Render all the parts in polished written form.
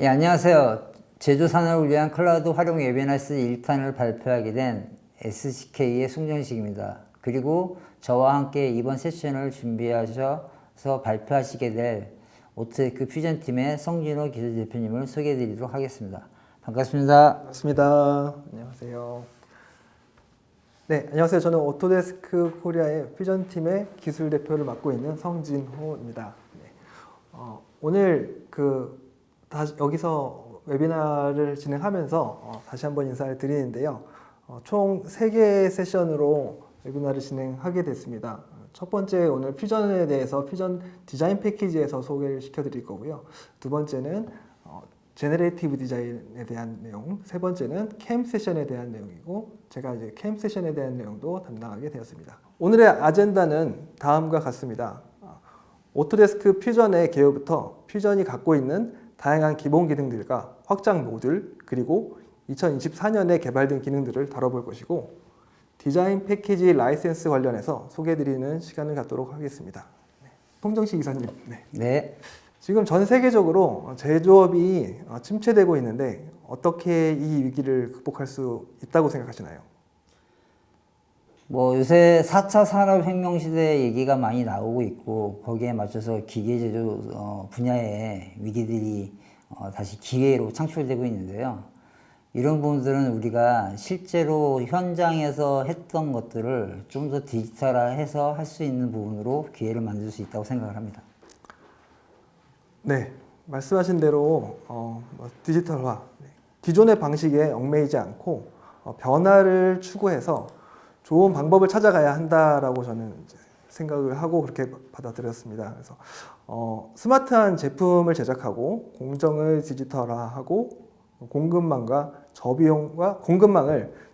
예, 안녕하세요. 제조 산업을 위한 클라우드 활용 웨비나스 1탄을 발표하게 된 SCK의 송정식입니다. 그리고 저와 함께 이번 세션을 준비하셔서 발표하시게 될 오토데스크 퓨전팀의 성진호 기술대표님을 소개해 드리도록 하겠습니다. 반갑습니다. 반갑습니다. 안녕하세요. 네, 안녕하세요. 저는 오토데스크 코리아의 퓨전팀의 기술 대표를 맡고 있는 성진호입니다. 네. 오늘 여기서 웨비나를 진행하면서 다시 한번 인사를 드리는데요. 총 3개의 세션으로 웨비나를 진행하게 됐습니다. 첫 번째 오늘 퓨전에 대해서 퓨전 디자인 패키지에서 소개를 시켜드릴 거고요. 두 번째는 제너레이티브 디자인에 대한 내용, 세 번째는 캠 세션에 대한 내용이고 제가 이제 캠 세션에 대한 내용도 담당하게 되었습니다. 오늘의 아젠다는 다음과 같습니다. 오토데스크 퓨전의 개요부터 퓨전이 갖고 있는 다양한 기본 기능들과 확장 모듈 그리고 2024년에 개발된 기능들을 다뤄볼 것이고 디자인 패키지 라이센스 관련해서 소개해드리는 시간을 갖도록 하겠습니다. 송정식 이사님. 네. 지금 전 세계적으로 제조업이 침체되고 있는데 어떻게 이 위기를 극복할 수 있다고 생각하시나요? 요새 4차 산업혁명 시대 얘기가 많이 나오고 있고 거기에 맞춰서 기계제조 분야의 위기들이 다시 기회로 창출되고 있는데요. 이런 부분들은 우리가 실제로 현장에서 했던 것들을 좀 더 디지털화해서 할 수 있는 부분으로 기회를 만들 수 있다고 생각을 합니다. 네, 말씀하신 대로 디지털화, 기존의 방식에 얽매이지 않고 변화를 추구해서 좋은 방법을 찾아가야 한다라고 저는 이제 생각을 하고 그렇게 받아들였습니다. 그래서 스마트한 제품을 제작하고 공정을 디지털화하고 공급망을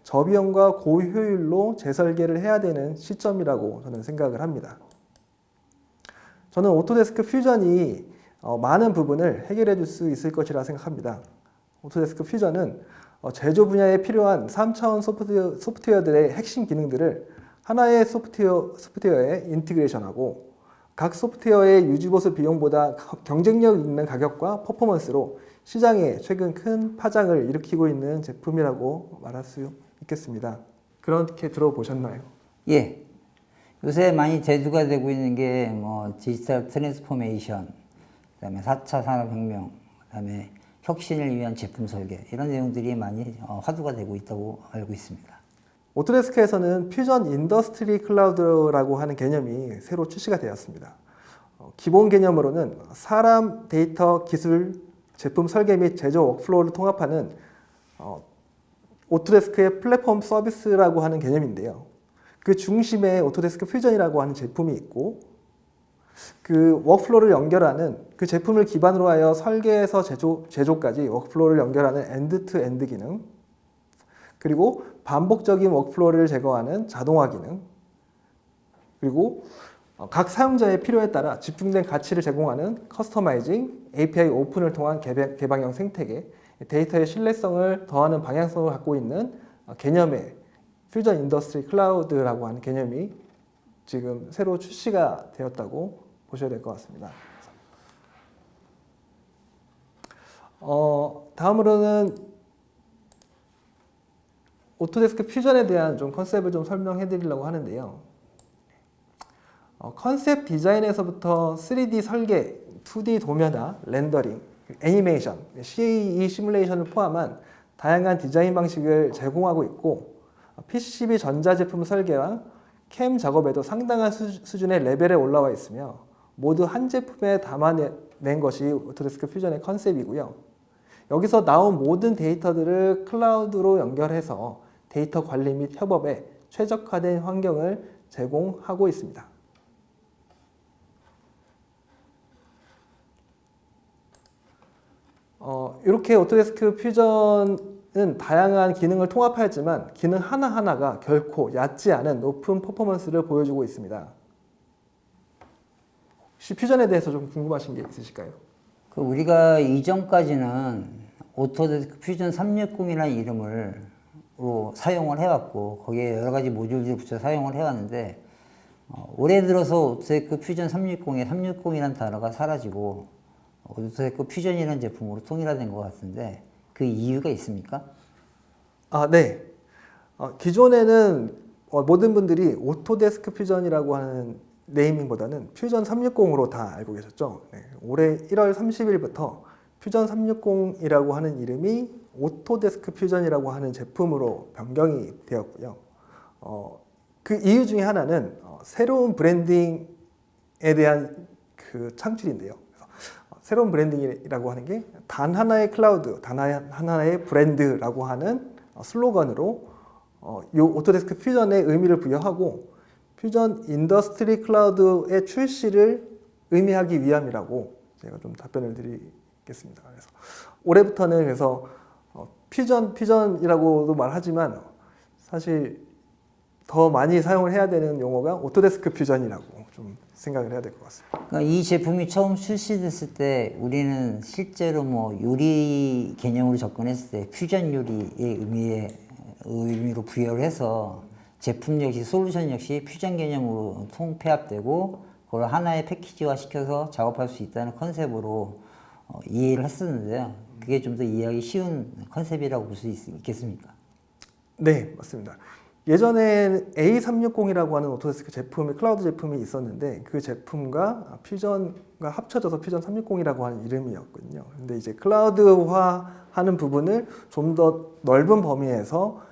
저비용과 고효율로 재설계를 해야 되는 시점이라고 저는 생각을 합니다. 저는 오토데스크 퓨전이 많은 부분을 해결해 줄 수 있을 것이라 생각합니다. 오토데스크 퓨전은 제조 분야에 필요한 3차원 소프트웨어들의 핵심 기능들을 하나의 소프트웨어에 인티그레이션하고 각 소프트웨어의 유지보수 비용보다 경쟁력 있는 가격과 퍼포먼스로 시장에 최근 큰 파장을 일으키고 있는 제품이라고 말할 수 있겠습니다. 그렇게 들어보셨나요? 예. 요새 많이 대두가 되고 있는 게 디지털 트랜스포메이션, 그다음에 4차 산업혁명, 그다음에 혁신을 위한 제품 설계 이런 내용들이 많이 화두가 되고 있다고 알고 있습니다. 오토데스크에서는 퓨전 인더스트리 클라우드라고 하는 개념이 새로 출시가 되었습니다. 기본 개념으로는 사람, 데이터, 기술, 제품 설계 및 제조 워크플로우를 통합하는 오토데스크의 플랫폼 서비스라고 하는 개념인데요. 그 중심에 오토데스크 퓨전이라고 하는 제품이 있고 그 워크플로우를 연결하는 그 제품을 기반으로 하여 설계에서 제조까지 워크플로우를 연결하는 엔드-투-엔드 기능, 그리고 반복적인 워크플로우를 제거하는 자동화 기능, 그리고 각 사용자의 필요에 따라 집중된 가치를 제공하는 커스터마이징, API 오픈을 통한 개방형 생태계, 데이터의 신뢰성을 더하는 방향성을 갖고 있는 개념의 퓨전 인더스트리 클라우드라고 하는 개념이 지금 새로 출시가 되었다고 보셔야 될 것 같습니다. 다음으로는 오토데스크 퓨전에 대한 컨셉을 설명해 드리려고 하는데요. 컨셉 디자인에서부터 3D 설계, 2D 도면화, 렌더링, 애니메이션, CAE 시뮬레이션을 포함한 다양한 디자인 방식을 제공하고 있고 PCB 전자제품 설계와 캠 작업에도 상당한 수준의 레벨에 올라와 있으며 모두 한 제품에 담아낸 것이 오토데스크 퓨전의 컨셉이고요. 여기서 나온 모든 데이터들을 클라우드로 연결해서 데이터 관리 및 협업에 최적화된 환경을 제공하고 있습니다. 이렇게 오토데스크 퓨전은 다양한 기능을 통합하였지만 기능 하나하나가 결코 얕지 않은 높은 퍼포먼스를 보여주고 있습니다. 혹시 퓨전에 대해서 궁금하신 게 있으실까요? 우리가 이전까지는 오토데스크 퓨전 360이라는 이름으로 사용을 해왔고 거기에 여러 가지 모듈들을 붙여 사용을 해왔는데 올해 들어서 오토데스크 퓨전 360에 360이라는 단어가 사라지고 오토데스크 퓨전이라는 제품으로 통일화된 것 같은데 그 이유가 있습니까? 네. 기존에는 모든 분들이 오토데스크 퓨전이라고 하는 네이밍보다는 퓨전 360으로 다 알고 계셨죠. 네. 올해 1월 30일부터 퓨전 360이라고 하는 이름이 오토데스크 퓨전이라고 하는 제품으로 변경이 되었고요. 그 이유 중에 하나는 새로운 브랜딩에 대한 그 창출인데요. 새로운 브랜딩이라고 하는 게 단 하나의 클라우드, 단 하나의 브랜드라고 하는 슬로건으로 이 오토데스크 퓨전의 의미를 부여하고 퓨전 인더스트리 클라우드의 출시를 의미하기 위함이라고 제가 좀 답변을 드리겠습니다. 그래서 올해부터는 그래서 퓨전이라고도 말하지만 사실 더 많이 사용을 해야 되는 용어가 오토데스크 퓨전이라고 좀 생각을 해야 될 것 같습니다. 그러니까 이 제품이 처음 출시됐을 때 우리는 실제로 뭐 요리 개념으로 접근했을 때 퓨전 요리의 의미로 부여를 해서 제품 역시 솔루션 역시 퓨전 개념으로 통폐합되고 그걸 하나의 패키지화 시켜서 작업할 수 있다는 컨셉으로 이해를 했었는데요. 그게 좀 더 이해하기 쉬운 컨셉이라고 볼 수 있겠습니까? 네, 맞습니다. 예전에 A360이라고 하는 오토데스크 제품이 클라우드 제품이 있었는데 그 제품과 퓨전과 합쳐져서 퓨전 360이라고 하는 이름이었거든요. 근데 이제 클라우드화하는 부분을 좀 더 넓은 범위에서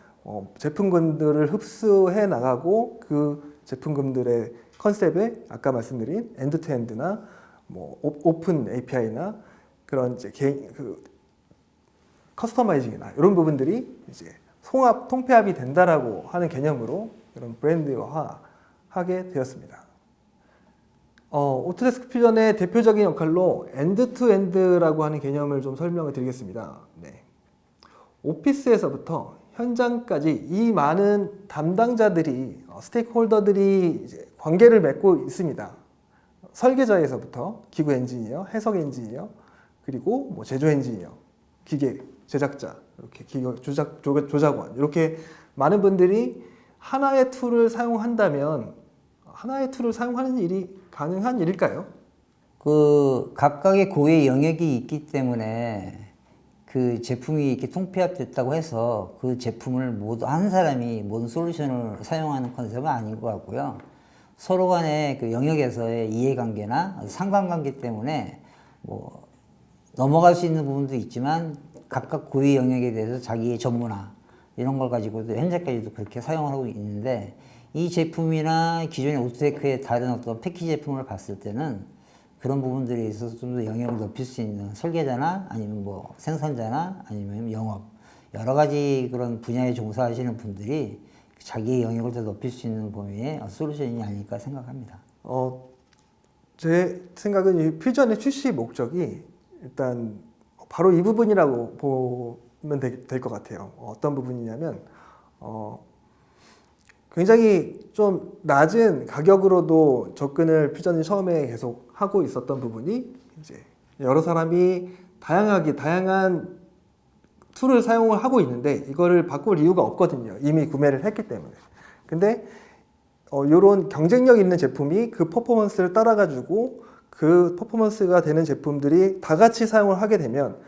제품군들을 흡수해 나가고 그 제품군들의 컨셉에 아까 말씀드린 엔드투엔드나 뭐 오픈 API나 그런 이제 커스터마이징이나 이런 부분들이 이제 통폐합이 된다라고 하는 개념으로 이런 브랜드화하게 되었습니다. 오토데스크 퓨전의 대표적인 역할로 엔드투엔드라고 하는 개념을 좀 설명을 드리겠습니다. 네. 오피스에서부터 현장까지 이 많은 담당자들이 스테이크홀더들이 이제 관계를 맺고 있습니다. 설계자에서부터 기구 엔지니어, 해석 엔지니어, 그리고 뭐 제조 엔지니어, 기계 제작자, 이렇게 기계 조작원 이렇게 많은 분들이 하나의 툴을 사용한다면 하나의 툴을 사용하는 일이 가능한 일일까요? 그 각각의 고유의 영역이 있기 때문에 그 제품이 이렇게 통폐합됐다고 해서 그 제품을 모두 한 사람이 모든 솔루션을 사용하는 컨셉은 아닌 것 같고요. 서로 간의 그 영역에서의 이해관계나 상관관계 때문에 뭐 넘어갈 수 있는 부분도 있지만 각각 고유 영역에 대해서 자기의 전문화 이런 걸 가지고도 현재까지도 그렇게 사용을 하고 있는데 이 제품이나 기존의 오토데스크의 다른 어떤 패키지 제품을 봤을 때는 그런 부분들에 있어서 좀 더 영역을 높일 수 있는 설계자나 아니면 뭐 생산자나 아니면 영업 여러 가지 그런 분야에 종사하시는 분들이 자기의 영역을 더 높일 수 있는 범위의 솔루션이 아닐까 생각합니다. 제 생각은 이 퓨전의 출시 목적이 일단 바로 이 부분이라고 보면 될 것 같아요. 어떤 부분이냐면 굉장히 좀 낮은 가격으로도 접근을 퓨전이 처음에 계속 하고 있었던 부분이 이제 여러 사람이 다양한 툴을 사용을 하고 있는데 이거를 바꿀 이유가 없거든요. 이미 구매를 했기 때문에. 근데 이런 경쟁력 있는 제품이 그 퍼포먼스를 따라가지고 그 퍼포먼스가 되는 제품들이 다 같이 사용을 하게 되면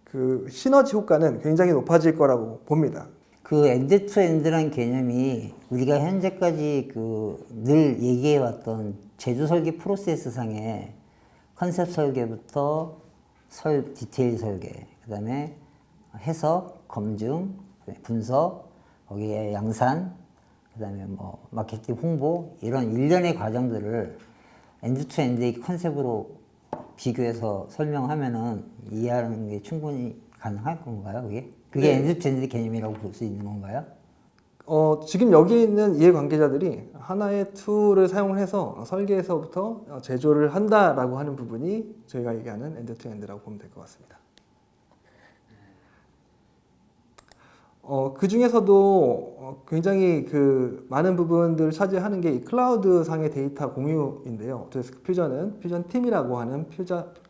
그 시너지 효과는 굉장히 높아질 거라고 봅니다. 그 엔드투엔드란 개념이 우리가 현재까지 그 늘 얘기해왔던 제조 설계 프로세스 상의 컨셉 설계부터 디테일 설계, 그 다음에 해석, 검증, 분석, 거기에 양산, 그 다음에 뭐 마케팅 홍보 이런 일련의 과정들을 엔드투엔드의 컨셉으로 비교해서 설명하면은 이해하는 게 충분히 가능할 건가요, 그게? 그게 네. 엔드투엔드 개념이라고 볼 수 있는 건가요? 지금 여기 있는 이해관계자들이 하나의 툴을 사용을 해서 설계에서부터 제조를 한다라고 하는 부분이 저희가 얘기하는 엔드투엔드라고 보면 될 것 같습니다. 그 중에서도 굉장히 그 많은 부분들을 차지하는 게 이 클라우드 상의 데이터 공유인데요. 오토데스크 퓨전은 퓨전 팀이라고 하는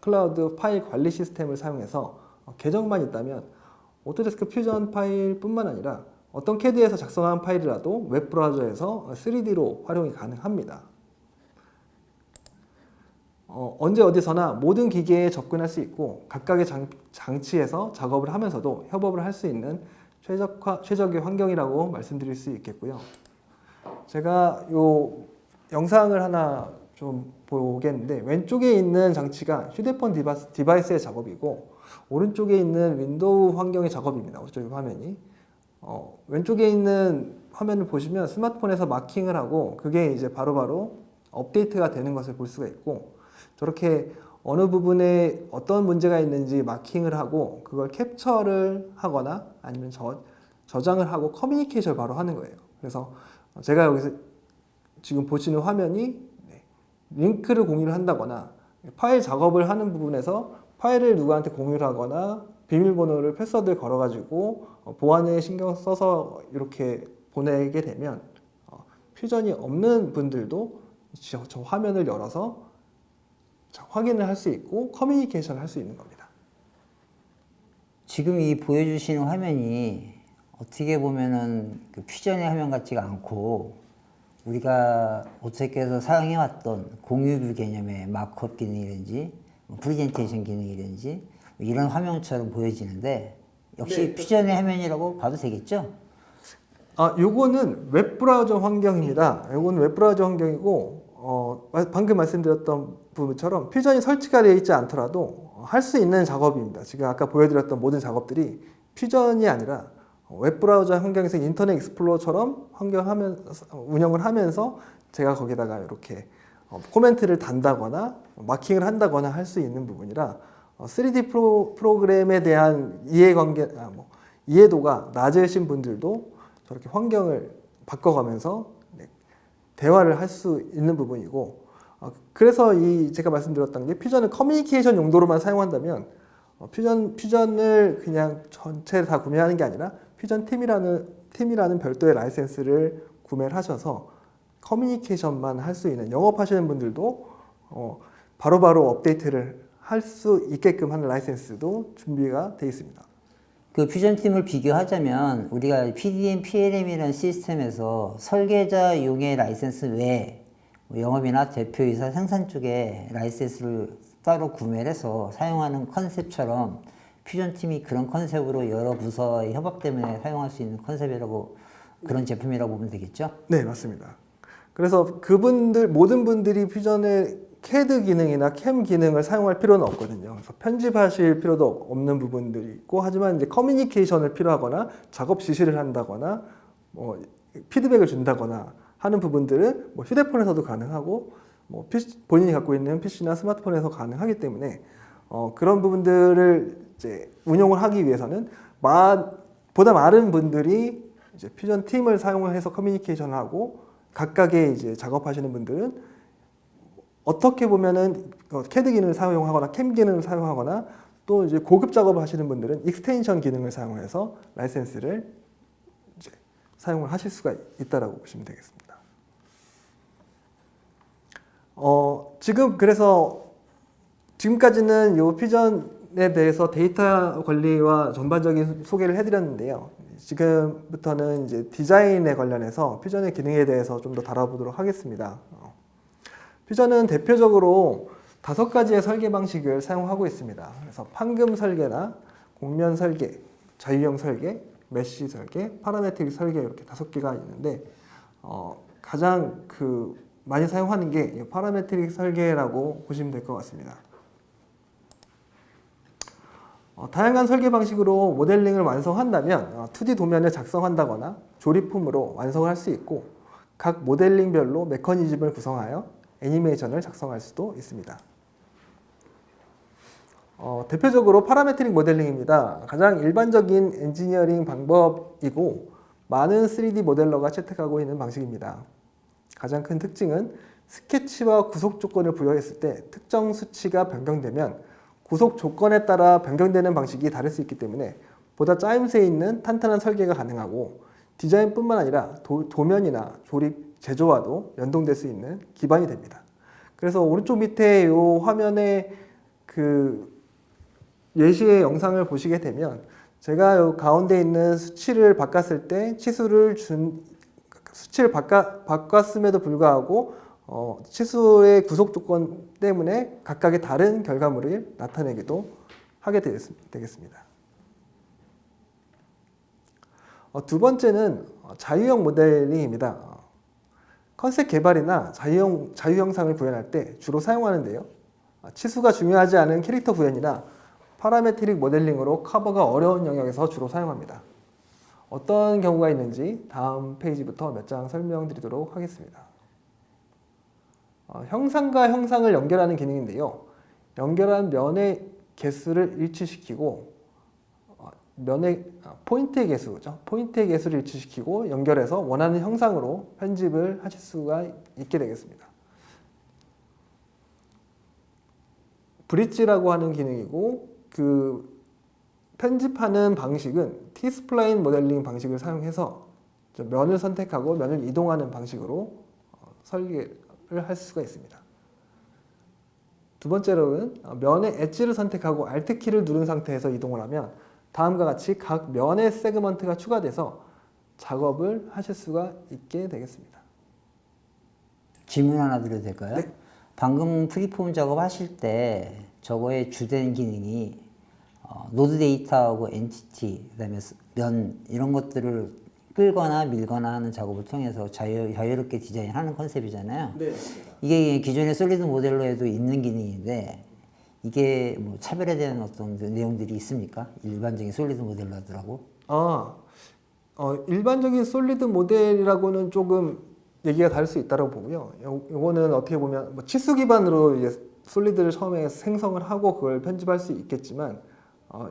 클라우드 파일 관리 시스템을 사용해서 계정만 있다면 오토데스크 퓨전 파일뿐만 아니라 어떤 CAD에서 작성한 파일이라도 웹 브라우저에서 3D로 활용이 가능합니다. 언제 어디서나 모든 기계에 접근할 수 있고 각각의 장치에서 작업을 하면서도 협업을 할 수 있는 최적의 환경이라고 말씀드릴 수 있겠고요. 제가 요 영상을 하나 좀 보겠는데 왼쪽에 있는 장치가 휴대폰 디바이스의 작업이고 오른쪽에 있는 윈도우 환경의 작업입니다. 오른쪽 화면이. 왼쪽에 있는 화면을 보시면 스마트폰에서 마킹을 하고 그게 이제 바로바로 업데이트가 되는 것을 볼 수가 있고 저렇게 어느 부분에 어떤 문제가 있는지 마킹을 하고 그걸 캡처를 하거나 아니면 저장을 하고 커뮤니케이션을 바로 하는 거예요. 그래서 제가 여기서 지금 보시는 화면이 링크를 공유를 한다거나 파일 작업을 하는 부분에서 파일을 누구한테 공유를 하거나 비밀번호를 패스워드를 걸어가지고 보안에 신경 써서 이렇게 보내게 되면 퓨전이 없는 분들도 저 화면을 열어서 확인을 할 수 있고 커뮤니케이션을 할 수 있는 겁니다. 지금 이 보여주시는 화면이 어떻게 보면은 그 퓨전의 화면 같지가 않고 우리가 오토캐드에서 사용해왔던 공유뷰 개념의 마크업 기능이든지 프레젠테이션 기능이든지 이런 화면처럼 보여지는데 역시 퓨전의 화면이라고 봐도 되겠죠? 요거는 웹브라우저 환경입니다. 요거는 웹브라우저 환경이고 방금 말씀드렸던 부분처럼 퓨전이 설치가 되어 있지 않더라도 할 수 있는 작업입니다. 지금 아까 보여드렸던 모든 작업들이 퓨전이 아니라 웹브라우저 환경에서 인터넷 익스플로러처럼 운영을 하면서 제가 거기다가 이렇게 코멘트를 단다거나 마킹을 한다거나 할 수 있는 부분이라 3D 프로그램에 대한 이해도가 낮으신 분들도 저렇게 환경을 바꿔가면서 대화를 할 수 있는 부분이고 그래서 제가 말씀드렸던 게 퓨전을 커뮤니케이션 용도로만 사용한다면 퓨전을 그냥 전체를 다 구매하는 게 아니라 퓨전 팀이라는 별도의 라이센스를 구매를 하셔서 커뮤니케이션만 할 수 있는 영업하시는 분들도 바로바로 업데이트를 할 수 있게끔 하는 라이센스도 준비가 되어 있습니다. 그 퓨전팀을 비교하자면 우리가 PDM, PLM이라는 시스템에서 설계자용의 라이센스 외에 영업이나 대표이사 생산 쪽에 라이센스를 따로 구매를 해서 사용하는 컨셉처럼 퓨전팀이 그런 컨셉으로 여러 부서의 협업 때문에 사용할 수 있는 컨셉이라고 그런 제품이라고 보면 되겠죠? 네, 맞습니다. 그래서 모든 분들이 퓨전의 CAD 기능이나 캠 기능을 사용할 필요는 없거든요. 그래서 편집하실 필요도 없는 부분들이 있고, 하지만 이제 커뮤니케이션을 필요하거나 작업 지시를 한다거나 피드백을 준다거나 하는 부분들은 휴대폰에서도 가능하고 본인이 갖고 있는 PC나 스마트폰에서 가능하기 때문에 그런 부분들을 이제 운용을 하기 위해서는 보다 많은 분들이 이제 퓨전 팀을 사용해서 커뮤니케이션을 하고 각각의 이제 작업하시는 분들은 어떻게 보면은 CAD 기능을 사용하거나 캠 기능을 사용하거나 또 이제 고급 작업을 하시는 분들은 익스텐션 기능을 사용해서 라이센스를 이제 사용을 하실 수가 있다라고 보시면 되겠습니다. 지금까지는 요 퓨전에 대해서 데이터 관리와 전반적인 소개를 해드렸는데요. 지금부터는 이제 디자인에 관련해서 퓨전의 기능에 대해서 좀 더 다뤄보도록 하겠습니다. 퓨전은 대표적으로 5가지의 설계 방식을 사용하고 있습니다. 그래서 판금 설계나 곡면 설계, 자유형 설계, 메쉬 설계, 파라메트릭 설계 이렇게 5개가 있는데 가장 많이 사용하는 게 파라메트릭 설계라고 보시면 될 것 같습니다. 다양한 설계 방식으로 모델링을 완성한다면 2D 도면을 작성한다거나 조립품으로 완성을 할 수 있고 각 모델링별로 메커니즘을 구성하여 애니메이션을 작성할 수도 있습니다. 대표적으로 파라메트릭 모델링입니다. 가장 일반적인 엔지니어링 방법이고 많은 3D 모델러가 채택하고 있는 방식입니다. 가장 큰 특징은 스케치와 구속 조건을 부여했을 때 특정 수치가 변경되면 구속 조건에 따라 변경되는 방식이 다를 수 있기 때문에 보다 짜임새 있는 탄탄한 설계가 가능하고 디자인뿐만 아니라 도면이나 조립, 제조와도 연동될 수 있는 기반이 됩니다. 그래서 오른쪽 밑에 이 화면에 예시의 영상을 보시게 되면 제가 이 가운데 있는 수치를 바꿨을 때 수치를 바꿨음에도 불구하고 치수의 구속 조건 때문에 각각의 다른 결과물을 나타내기도 하게 되겠습니다. 두 번째는 자유형 모델링입니다. 컨셉 개발이나 자유 형상을 구현할 때 주로 사용하는데요. 치수가 중요하지 않은 캐릭터 구현이나 파라메트릭 모델링으로 커버가 어려운 영역에서 주로 사용합니다. 어떤 경우가 있는지 다음 페이지부터 몇 장 설명드리도록 하겠습니다. 형상과 형상을 연결하는 기능인데요. 연결한 면의 개수를 일치시키고 포인트의 개수죠. 포인트의 개수를 일치시키고 연결해서 원하는 형상으로 편집을 하실 수가 있게 되겠습니다. 브릿지라고 하는 기능이고 그 편집하는 방식은 T-스플라인 모델링 방식을 사용해서 면을 선택하고 면을 이동하는 방식으로 설계를 할 수가 있습니다. 두 번째로는 면의 엣지를 선택하고 Alt 키를 누른 상태에서 이동을 하면 다음과 같이 각 면의 세그먼트가 추가돼서 작업을 하실 수가 있게 되겠습니다. 질문 하나 드려도 될까요? 네. 방금 프리폼 작업 하실 때 저거의 주된 기능이 노드 데이터하고 엔티티, 그다음에 면 이런 것들을 끌거나 밀거나 하는 작업을 통해서 자유롭게 디자인하는 컨셉이잖아요. 네. 이게 기존의 솔리드 모델로에도 있는 기능인데 이게 뭐 차별화되는 어떤 내용들이 있습니까? 일반적인 솔리드 모델러들하고? 일반적인 솔리드 모델이라고는 조금 얘기가 다를 수 있다고 보고요. 요거는 어떻게 보면 뭐 치수 기반으로 이제 솔리드를 처음에 생성을 하고 그걸 편집할 수 있겠지만,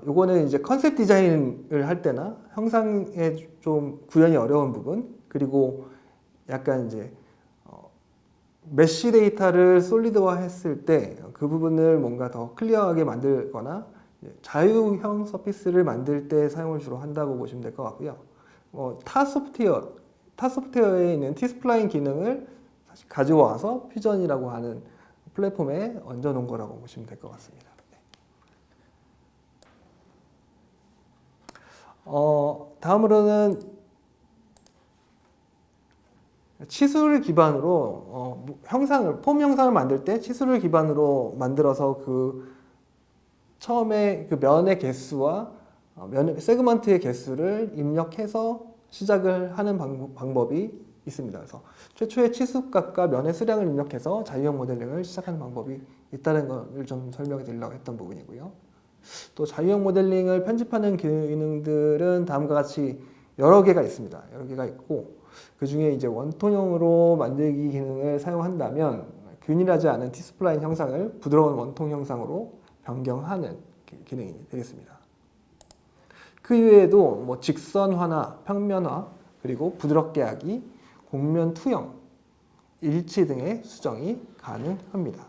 요거는 이제 컨셉 디자인을 할 때나 형상에 좀 구현이 어려운 부분, 그리고 약간 이제 메쉬 데이터를 솔리드화 했을 때 그 부분을 뭔가 더 클리어하게 만들거나 자유형 서피스를 만들 때 사용을 주로 한다고 보시면 될 것 같고요. 타 소프트웨어에 있는 T-스플라인 기능을 사실 가져와서 퓨전이라고 하는 플랫폼에 얹어 놓은 거라고 보시면 될 것 같습니다. 다음으로는 치수를 기반으로 폼 형상을 만들 때 치수를 기반으로 만들어서 그 처음에 그 면의 개수와 면 세그먼트의 개수를 입력해서 시작을 하는 방법이 있습니다. 그래서 최초의 치수값과 면의 수량을 입력해서 자유형 모델링을 시작하는 방법이 있다는 것을 좀 설명해 드리려고 했던 부분이고요. 또 자유형 모델링을 편집하는 기능들은 다음과 같이 여러 개가 있습니다. 여러 개가 있고 그 중에 이제 원통형으로 만들기 기능을 사용한다면 균일하지 않은 T-스플라인 형상을 부드러운 원통 형상으로 변경하는 기능이 되겠습니다. 그 이외에도 뭐 직선화나 평면화, 그리고 부드럽게 하기, 곡면 투영, 일치 등의 수정이 가능합니다.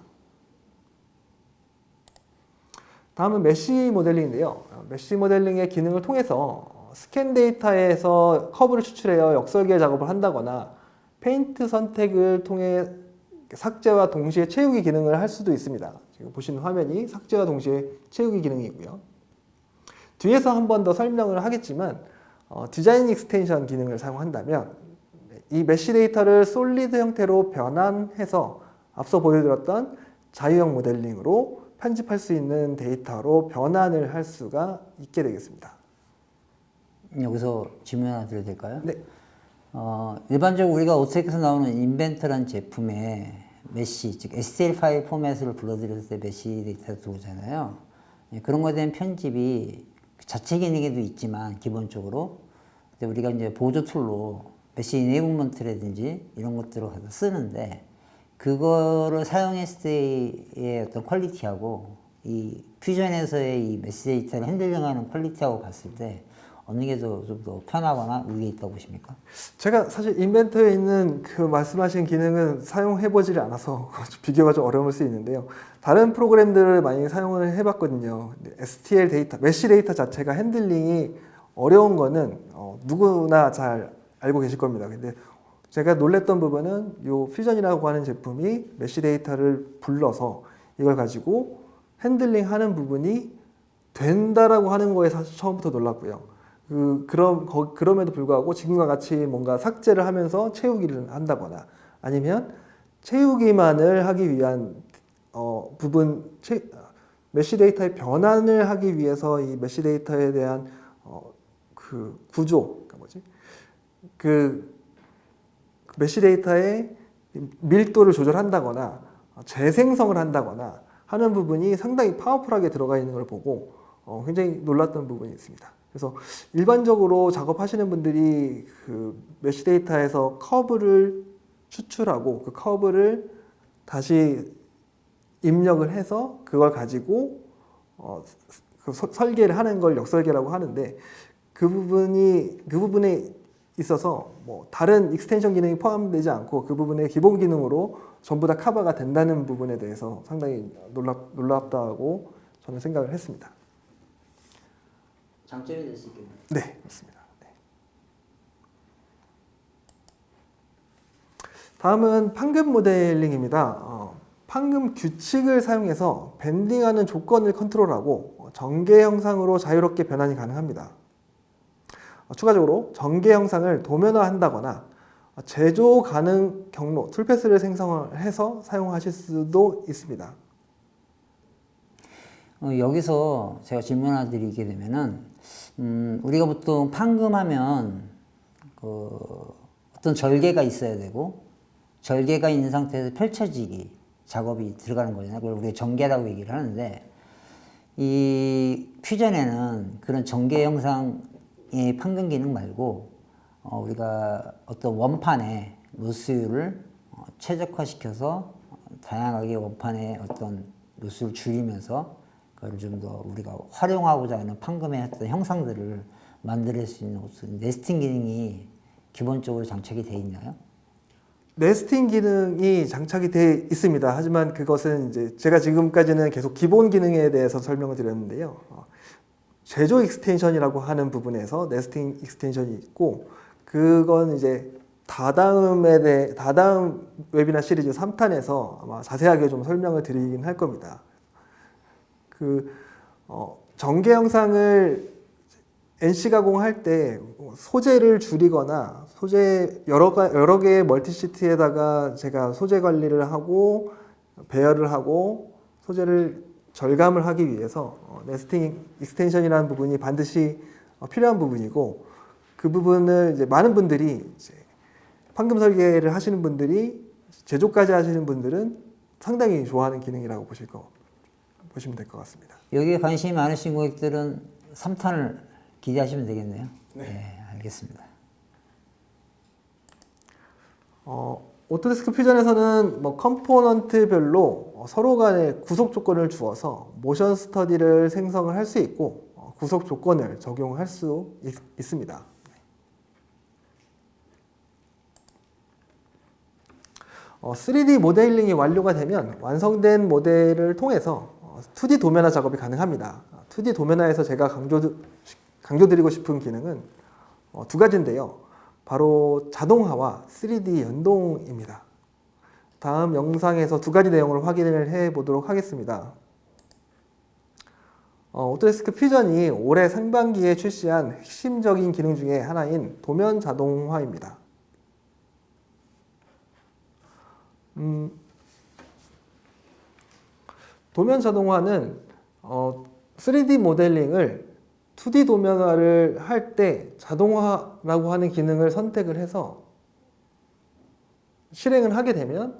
다음은 메쉬 모델링인데요. 메쉬 모델링의 기능을 통해서 스캔 데이터에서 커브를 추출하여 역설계 작업을 한다거나 페인트 선택을 통해 삭제와 동시에 채우기 기능을 할 수도 있습니다. 지금 보시는 화면이 삭제와 동시에 채우기 기능이고요. 뒤에서 한 번 더 설명을 하겠지만 디자인 익스텐션 기능을 사용한다면 이 메쉬 데이터를 솔리드 형태로 변환해서 앞서 보여드렸던 자유형 모델링으로 편집할 수 있는 데이터로 변환을 할 수가 있게 되겠습니다. 여기서 질문 하나 드려도 될까요? 네. 일반적으로 우리가 오토텍에서 나오는 인벤터라는 제품에 메쉬, 즉 STL 파일 포맷을 불러들였을 때 메쉬 데이터가 들어오잖아요. 그런 거에 대한 편집이 자체 기능에도 있지만 기본적으로 우리가 이제 보조 툴로 메쉬 이네이블먼트라든지 이런 것들을 갖다 쓰는데 그거를 사용했을 때의 어떤 퀄리티하고 이 퓨전에서의 이 메쉬 데이터를 핸들링하는 퀄리티하고 봤을 때 어느 게 좀 더 편하거나 의미 있다고 보십니까? 제가 사실 인벤터에 있는 그 말씀하신 기능은 사용해보지 않아서 비교가 좀 어려울 수 있는데요. 다른 프로그램들을 많이 사용을 해봤거든요. STL 데이터, 메쉬 데이터 자체가 핸들링이 어려운 거는 누구나 잘 알고 계실 겁니다. 근데 제가 놀랬던 부분은 이 퓨전이라고 하는 제품이 메쉬 데이터를 불러서 이걸 가지고 핸들링 하는 부분이 된다라고 하는 거에 사실 처음부터 놀랐고요. 그럼에도 불구하고 지금과 같이 뭔가 삭제를 하면서 채우기를 한다거나 아니면 채우기만을 하기 위한 메쉬 데이터의 변환을 하기 위해서 이 메쉬 데이터에 대한 그 구조, 그러니까 뭐지? 그 메쉬 데이터의 밀도를 조절한다거나 재생성을 한다거나 하는 부분이 상당히 파워풀하게 들어가 있는 걸 보고 굉장히 놀랐던 부분이 있습니다. 그래서 일반적으로 작업하시는 분들이 그 메쉬 데이터에서 커브를 추출하고 그 커브를 다시 입력을 해서 그걸 가지고 설계를 하는 걸 역설계라고 하는데 그 부분에 있어서 뭐 다른 익스텐션 기능이 포함되지 않고 그 부분의 기본 기능으로 전부 다 커버가 된다는 부분에 대해서 상당히 놀랍다고 저는 생각을 했습니다. 장점이 될 수 있겠네요. 네, 맞습니다. 네. 다음은 판금 모델링입니다. 판금 규칙을 사용해서 밴딩하는 조건을 컨트롤하고 전개 형상으로 자유롭게 변환이 가능합니다. 추가적으로 전개 형상을 도면화한다거나 제조 가능 경로, 툴패스를 생성해서 사용하실 수도 있습니다. 여기서 제가 질문 하나 드리게 되면은 우리가 보통 판금하면 그 어떤 절개가 있어야 되고 절개가 있는 상태에서 펼쳐지기 작업이 들어가는 거잖아요. 그걸 우리가 전개라고 얘기를 하는데 이 퓨전에는 그런 전개 형상의 판금 기능 말고 우리가 어떤 원판의 로스율을 최적화시켜서 다양하게 원판의 어떤 로스를 줄이면서 그걸 좀 더 우리가 활용하고자 하는 판금의 어떤 형상들을 만들 수 있는 네스팅 기능이 기본적으로 장착이 되어 있나요? 네스팅 기능이 장착이 되어 있습니다. 하지만 그것은 이제 제가 지금까지는 계속 기본 기능에 대해서 설명을 드렸는데요. 제조 익스텐션이라고 하는 부분에서 네스팅 익스텐션이 있고 그건 이제 다다음 웨비나 시리즈 3탄에서 아마 자세하게 좀 설명을 드리긴 할 겁니다. 전개 영상을 NC 가공할 때 소재를 줄이거나 소재 여러 개의 멀티시트에다가 제가 소재 관리를 하고 배열을 하고 소재를 절감을 하기 위해서 네스팅 익스텐션이라는 부분이 반드시 필요한 부분이고 그 부분을 이제 많은 분들이 이제 판금 설계를 하시는 분들이 제조까지 하시는 분들은 상당히 좋아하는 기능이라고 보시면 될 것 같습니다. 여기에 관심이 많으신 고객들은 3탄을 기대하시면 되겠네요. 네, 알겠습니다. 오토데스크 퓨전에서는 뭐 컴포넌트별로 서로 간의 구속 조건을 주어서 모션 스터디를 생성을 할 수 있고 구속 조건을 적용할 수 있습니다. 3D 모델링이 완료가 되면 완성된 모델을 통해서 2D 도면화 작업이 가능합니다. 2D 도면화에서 제가 강조드리고 싶은 기능은 두 가지인데요. 바로 자동화와 3D 연동입니다. 다음 영상에서 두 가지 내용을 확인을 해 보도록 하겠습니다. 오토데스크 퓨전이 올해 상반기에 출시한 핵심적인 기능 중에 하나인 도면 자동화입니다. 도면 자동화는 3D 모델링을 2D 도면화를 할 때 자동화라고 하는 기능을 선택을 해서 실행을 하게 되면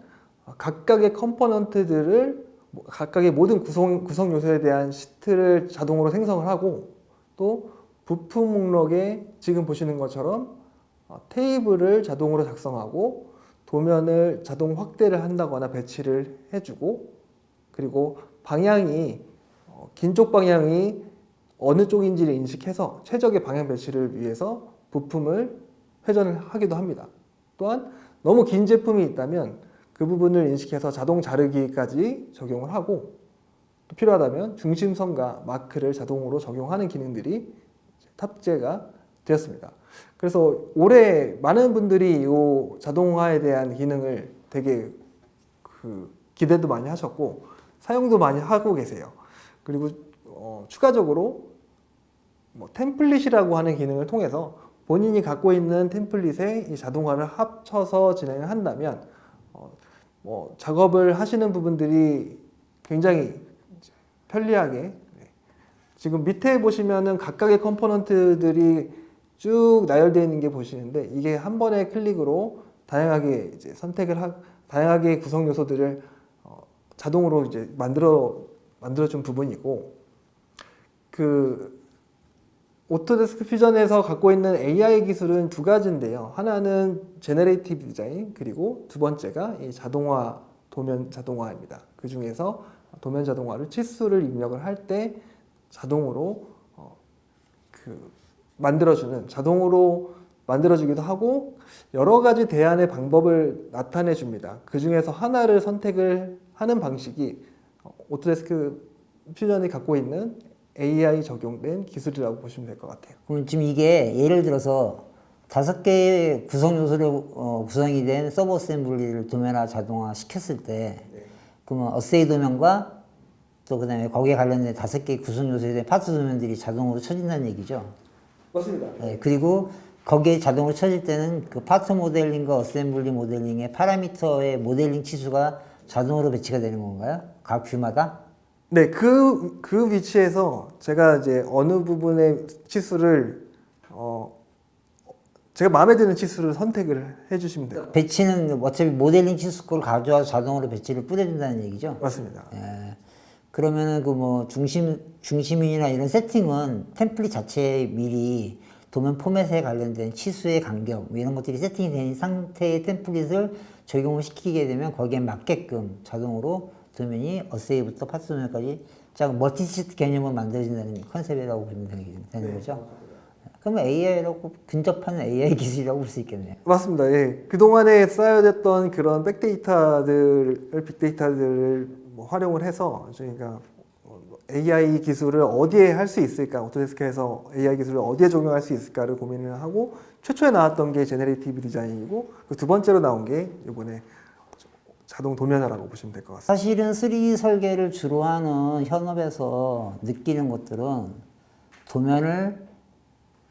각각의 컴포넌트들을 각각의 모든 구성 요소에 대한 시트를 자동으로 생성을 하고 또 부품 목록에 지금 보시는 것처럼 테이블을 자동으로 작성하고 도면을 자동 확대를 한다거나 배치를 해주고 그리고 방향이 긴 쪽 방향이 어느 쪽인지를 인식해서 최적의 방향 배치를 위해서 부품을 회전을 하기도 합니다. 또한 너무 긴 제품이 있다면 그 부분을 인식해서 자동 자르기까지 적용을 하고 또 필요하다면 중심선과 마크를 자동으로 적용하는 기능들이 탑재가 되었습니다. 그래서 올해 많은 분들이 이 자동화에 대한 기능을 되게 기대도 많이 하셨고 사용도 많이 하고 계세요. 그리고 추가적으로 템플릿이라고 하는 기능을 통해서 본인이 갖고 있는 템플릿에 이 자동화를 합쳐서 진행을 한다면 뭐 작업을 하시는 부분들이 굉장히 편리하게 지금 밑에 보시면은 각각의 컴포넌트들이 쭉 나열되어 있는 게 보시는데 이게 한 번의 클릭으로 다양하게 이제 다양하게 구성 요소들을 자동으로 이제 만들어준 부분이고 그 오토데스크 퓨전에서 갖고 있는 AI 기술은 두 가지인데요. 하나는 제너레이티브 디자인 그리고 두 번째가 이 자동화 도면 자동화입니다. 그 중에서 도면 자동화를 치수를 입력을 할 때 자동으로 자동으로 만들어주기도 하고 여러 가지 대안의 방법을 나타내 줍니다. 그 중에서 하나를 선택을 하는 방식이 오토데스크 퓨전이 갖고 있는 AI 적용된 기술이라고 보시면 될 것 같아요. 그럼 지금 이게 예를 들어서 5개의 구성 요소로 구성이 된 서브 어셈블리를 도면화 자동화 시켰을 때 그러면 어세이 도면과 또 그다음에 거기에 관련된 5개의 구성 요소에 대한 파트 도면들이 자동으로 쳐진다는 얘기죠. 맞습니다. 네, 그리고 거기에 자동으로 쳐질 때는 그 파트 모델링과 어셈블리 모델링의 파라미터의 모델링 치수가 자동으로 배치가 되는 건가요? 각 뷰마다? 네, 그 위치에서 제가 이제 어느 부분의 치수를 제가 마음에 드는 치수를 선택을 해주시면 돼요. 배치는 어차피 모델링 치수 걸 가져와서 자동으로 배치를 뿌려준다는 얘기죠? 맞습니다. 예. 그러면은 그 뭐 중심이나 이런 세팅은 템플릿 자체에 미리 도면 포맷에 관련된 치수의 간격 뭐 이런 것들이 세팅이 된 상태의 템플릿을 적용을 시키게 되면 거기에 맞게끔 자동으로 도면이 어세이부터 파트 도면까지 멀티치트 개념을 만들어진다는 컨셉이라고 보면 되는 거죠. 그러면 AI라고 근접하는 AI 기술이라고 볼 수 있겠네요. 맞습니다. 예. 그동안에 쌓여졌던 그런 빅데이터들을 뭐 활용을 해서 저희가 AI 기술을 어디에 할 수 있을까, 오토데스크에서 AI 기술을 어디에 적용할 수 있을까를 고민을 하고 최초에 나왔던 게 제너레이티브 디자인이고 그 두 번째로 나온 게 이번에 자동 도면화라고 보시면 될 것 같습니다. 사실은 3D 설계를 주로 하는 현업에서 느끼는 것들은 도면을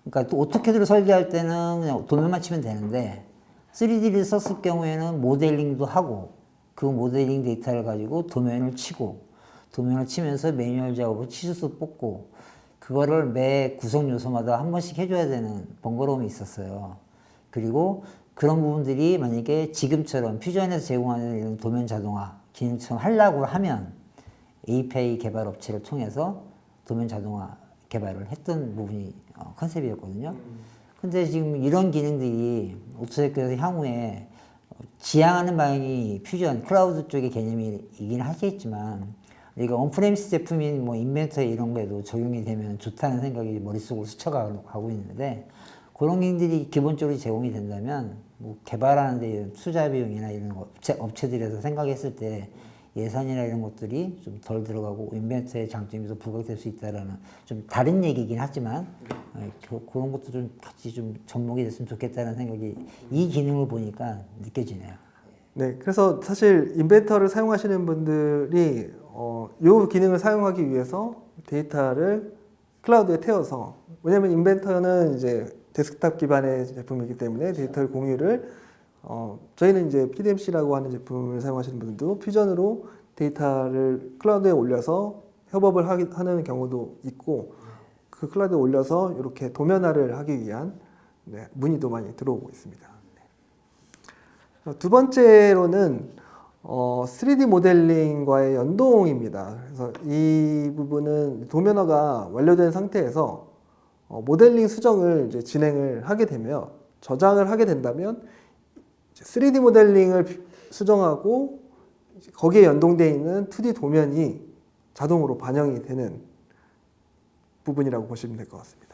그러니까 또 오토캐드로 설계할 때는 그냥 도면만 치면 되는데 3D를 썼을 경우에는 모델링도 하고 그 모델링 데이터를 가지고 도면을 치면서 매뉴얼 작업으로 치수도 뽑고 그거를 매 구성 요소마다 한 번씩 해줘야 되는 번거로움이 있었어요. 그리고 그런 부분들이 만약에 지금처럼 퓨전에서 제공하는 이런 도면 자동화 기능처럼 하려고 하면 API 개발 업체를 통해서 도면 자동화 개발을 했던 부분이 컨셉이었거든요. 근데 지금 이런 기능들이 오토데스크에서 향후에 지향하는 방향이 퓨전, 클라우드 쪽의 개념이긴 하겠지만 우리가 온프레미스 제품인 뭐 인벤터 이런 거에도 적용이 되면 좋다는 생각이 머릿속으로 스쳐가고 있는데 그런 기능들이 기본적으로 제공이 된다면 뭐 개발하는 데 투자 비용이나 이런 업체들에서 생각했을 때 예산이나 이런 것들이 좀 덜 들어가고 인벤터의 장점이 더 부각될 수 있다라는 좀 다른 얘기이긴 하지만 그런 것도 좀 같이 좀 접목이 됐으면 좋겠다는 생각이 이 기능을 보니까 느껴지네요. 네, 그래서 사실 인벤터를 사용하시는 분들이 이 기능을 사용하기 위해서 데이터를 클라우드에 태워서 왜냐하면 인벤터는 이제 데스크탑 기반의 제품이기 때문에 데이터를 공유를 저희는 이제 PDMC라고 하는 제품을 사용하시는 분들도 퓨전으로 데이터를 클라우드에 올려서 협업을 하는 경우도 있고 그 클라우드에 올려서 이렇게 도면화를 하기 위한 문의도 많이 들어오고 있습니다. 두 번째로는 3D 모델링과의 연동입니다. 그래서 이 부분은 도면화가 완료된 상태에서 모델링 수정을 이제 진행을 하게 되면 저장을 하게 된다면 3D 모델링을 수정하고 거기에 연동되어 있는 2D 도면이 자동으로 반영이 되는 부분이라고 보시면 될 것 같습니다.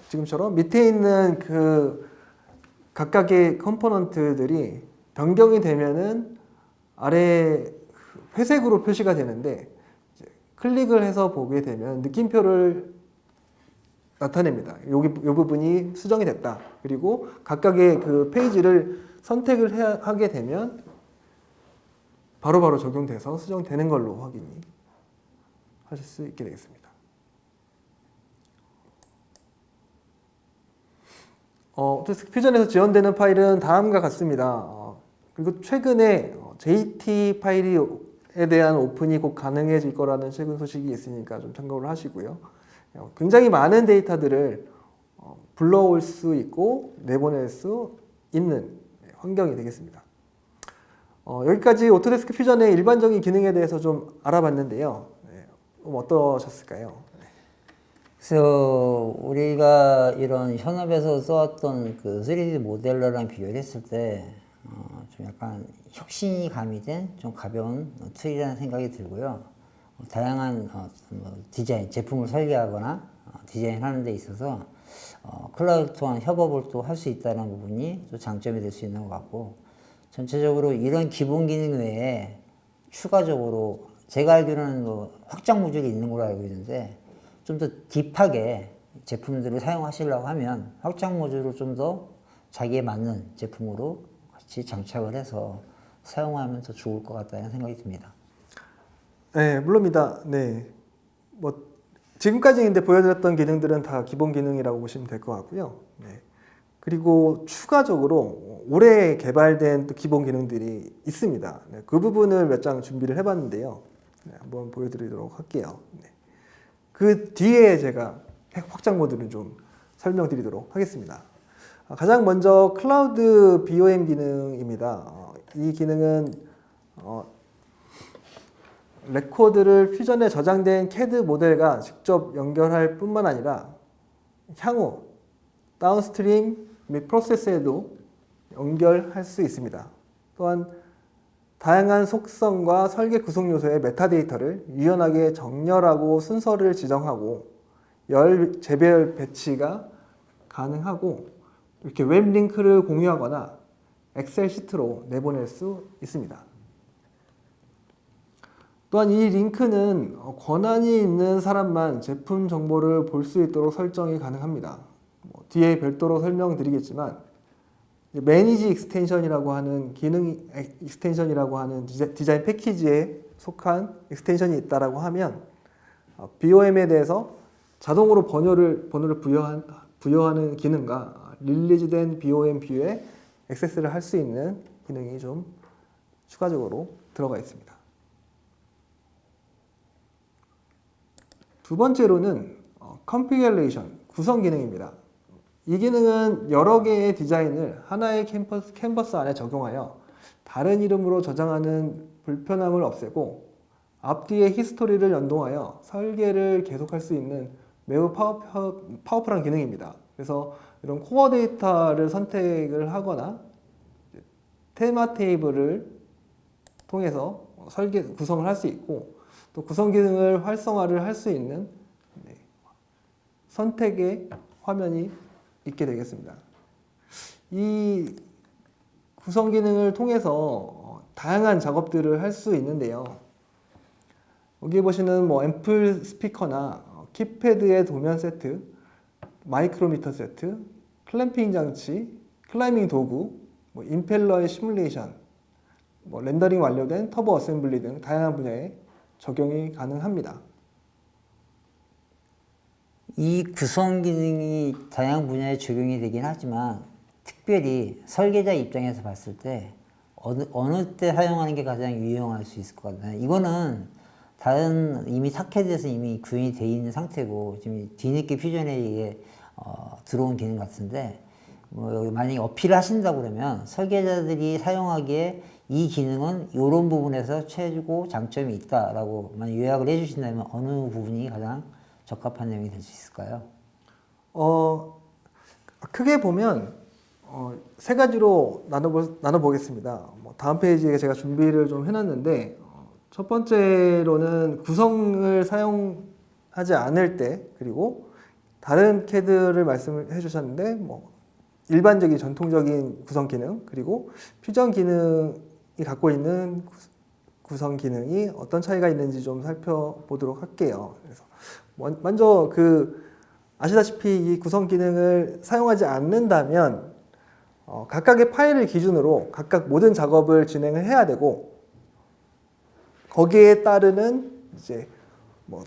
지금처럼 밑에 있는 그 각각의 컴포넌트들이 변경이 되면은 아래 회색으로 표시가 되는데 클릭을 해서 보게 되면 느낌표를 나타냅니다. 이 부분이 수정이 됐다. 그리고 각각의 그 페이지를 선택을 하게 되면 바로바로 적용돼서 수정되는 걸로 확인이 하실 수 있게 되겠습니다. 오토데스크 퓨전에서 지원되는 파일은 다음과 같습니다. 그리고 최근에 JT 파일에 대한 오픈이 곧 가능해질 거라는 최근 소식이 있으니까 좀 참고를 하시고요. 굉장히 많은 데이터들을 불러올 수 있고 내보낼 수 있는 환경이 되겠습니다. 여기까지 오토데스크 퓨전의 일반적인 기능에 대해서 좀 알아봤는데요. 어떠셨을까요? 그래서 우리가 이런 현업에서 써왔던 그 3D 모델러랑 비교를 했을 때 좀 약간 혁신이 가미된 좀 가벼운 툴이라는 생각이 들고요. 다양한 디자인, 제품을 설계하거나 디자인하는 데 있어서 클라우드 통한 협업을 또 할 수 있다는 부분이 또 장점이 될 수 있는 것 같고, 전체적으로 이런 기본 기능 외에 추가적으로 제가 알기로는 뭐 확장 모듈이 있는 걸로 알고 있는데, 좀 더 딥하게 제품들을 사용하시려고 하면 확장 모듈을 좀 더 자기에 맞는 제품으로 같이 장착을 해서 사용하면 더 좋을 것 같다는 생각이 듭니다. 네, 물론입니다. 네, 뭐 지금까지 근데 보여드렸던 기능들은 다 기본 기능이라고 보시면 될 것 같고요. 네. 그리고 추가적으로 올해 개발된 또 기본 기능들이 있습니다. 네, 그 부분을 몇 장 준비를 해봤는데요. 네, 한번 보여드리도록 할게요. 네. 그 뒤에 제가 확장 모드를 좀 설명드리도록 하겠습니다. 가장 먼저 클라우드 BOM 기능입니다. 이 기능은 레코드를 퓨전에 저장된 CAD 모델과 직접 연결할 뿐만 아니라 향후 다운스트림 및 프로세스에도 연결할 수 있습니다. 또한 다양한 속성과 설계 구성 요소의 메타데이터를 유연하게 정렬하고 순서를 지정하고 열 재배열 배치가 가능하고, 이렇게 웹 링크를 공유하거나 엑셀 시트로 내보낼 수 있습니다. 또한 이 링크는 권한이 있는 사람만 제품 정보를 볼 수 있도록 설정이 가능합니다. 뒤에 별도로 설명드리겠지만, 매니지 익스텐션이라고 하는 익스텐션이라고 하는 디자인 패키지에 속한 익스텐션이 있다라고 하면 BOM에 대해서 자동으로 번호를 부여하는 기능과 릴리즈된 BOM 뷰에 액세스를 할 수 있는 기능이 좀 추가적으로 들어가 있습니다. 두 번째로는 컨피규레이션, 구성 기능입니다. 이 기능은 여러 개의 디자인을 하나의 캔버스 안에 적용하여 다른 이름으로 저장하는 불편함을 없애고 앞뒤의 히스토리를 연동하여 설계를 계속할 수 있는 매우 파워풀한 기능입니다. 그래서 이런 코어 데이터를 선택을 하거나 테마 테이블을 통해서 구성을 할 수 있고, 또 구성 기능을 활성화를 할 수 있는 선택의 화면이 있게 되겠습니다. 이 구성 기능을 통해서 다양한 작업들을 할 수 있는데요. 여기 보시는 앰플 스피커나 키패드의 도면 세트, 마이크로미터 세트, 클램핑 장치, 클라이밍 도구, 임펠러의 시뮬레이션, 렌더링 완료된 터보 어셈블리 등 다양한 분야에 적용이 가능합니다. 이 구성 기능이 다양한 분야에 적용이 되긴 하지만, 특별히 설계자 입장에서 봤을 때 어느 때 사용하는 게 가장 유용할 수 있을 것 같나요? 이거는 다른 이미 타켓에서 이미 구현이 되어 있는 상태고 지금 뒤늦게 퓨전에 이게 들어온 기능 같은데, 만약에 어필을 하신다고 그러면 설계자들이 사용하기에 이 기능은 이런 부분에서 최고 장점이 있다라고 만약 요약을 해주신다면 어느 부분이 가장 적합한 내용이 될 수 있을까요? 크게 보면 세 가지로 나눠보겠습니다. 다음 페이지에 제가 준비를 좀 해놨는데, 첫 번째로는 구성을 사용하지 않을 때, 그리고 다른 CAD를 말씀을 해주셨는데 일반적인 전통적인 구성 기능, 그리고 퓨전 기능이 갖고 있는 구성 기능이 어떤 차이가 있는지 좀 살펴보도록 할게요. 그래서 먼저 아시다시피 이 구성 기능을 사용하지 않는다면 각각의 파일을 기준으로 각각 모든 작업을 진행을 해야 되고, 거기에 따르는 이제 뭐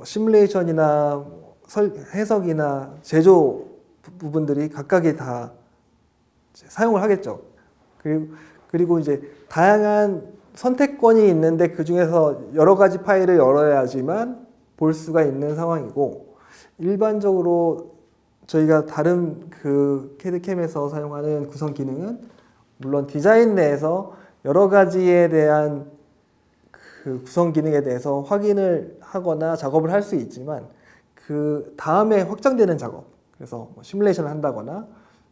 시뮬레이션이나 해석이나 제조 부분들이 각각이 다 이제 사용을 하겠죠. 그리고 이제 다양한 선택권이 있는데 그 중에서 여러 가지 파일을 열어야지만 볼 수가 있는 상황이고, 일반적으로 저희가 다른 그 캐드캠에서 사용하는 구성 기능은 물론 디자인 내에서 여러 가지에 대한 그 구성 기능에 대해서 확인을 하거나 작업을 할 수 있지만, 그 다음에 확장되는 작업, 그래서 뭐 시뮬레이션을 한다거나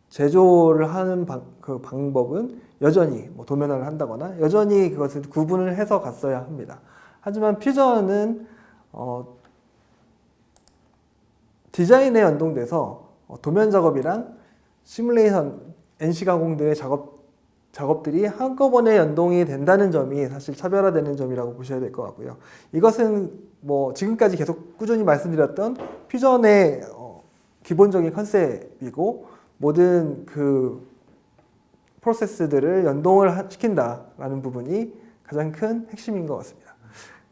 제조를 하는 그 방법은 여전히 뭐 도면화를 한다거나 여전히 그것을 구분을 해서 갔어야 합니다. 하지만 퓨전은 디자인에 연동돼서 도면 작업이랑 시뮬레이션, NC 가공 등의 작업들이 한꺼번에 연동이 된다는 점이 사실 차별화되는 점이라고 보셔야 될 것 같고요. 이것은 뭐 지금까지 계속 꾸준히 말씀드렸던 퓨전의 기본적인 컨셉이고, 모든 그 프로세스들을 연동을 시킨다라는 부분이 가장 큰 핵심인 것 같습니다.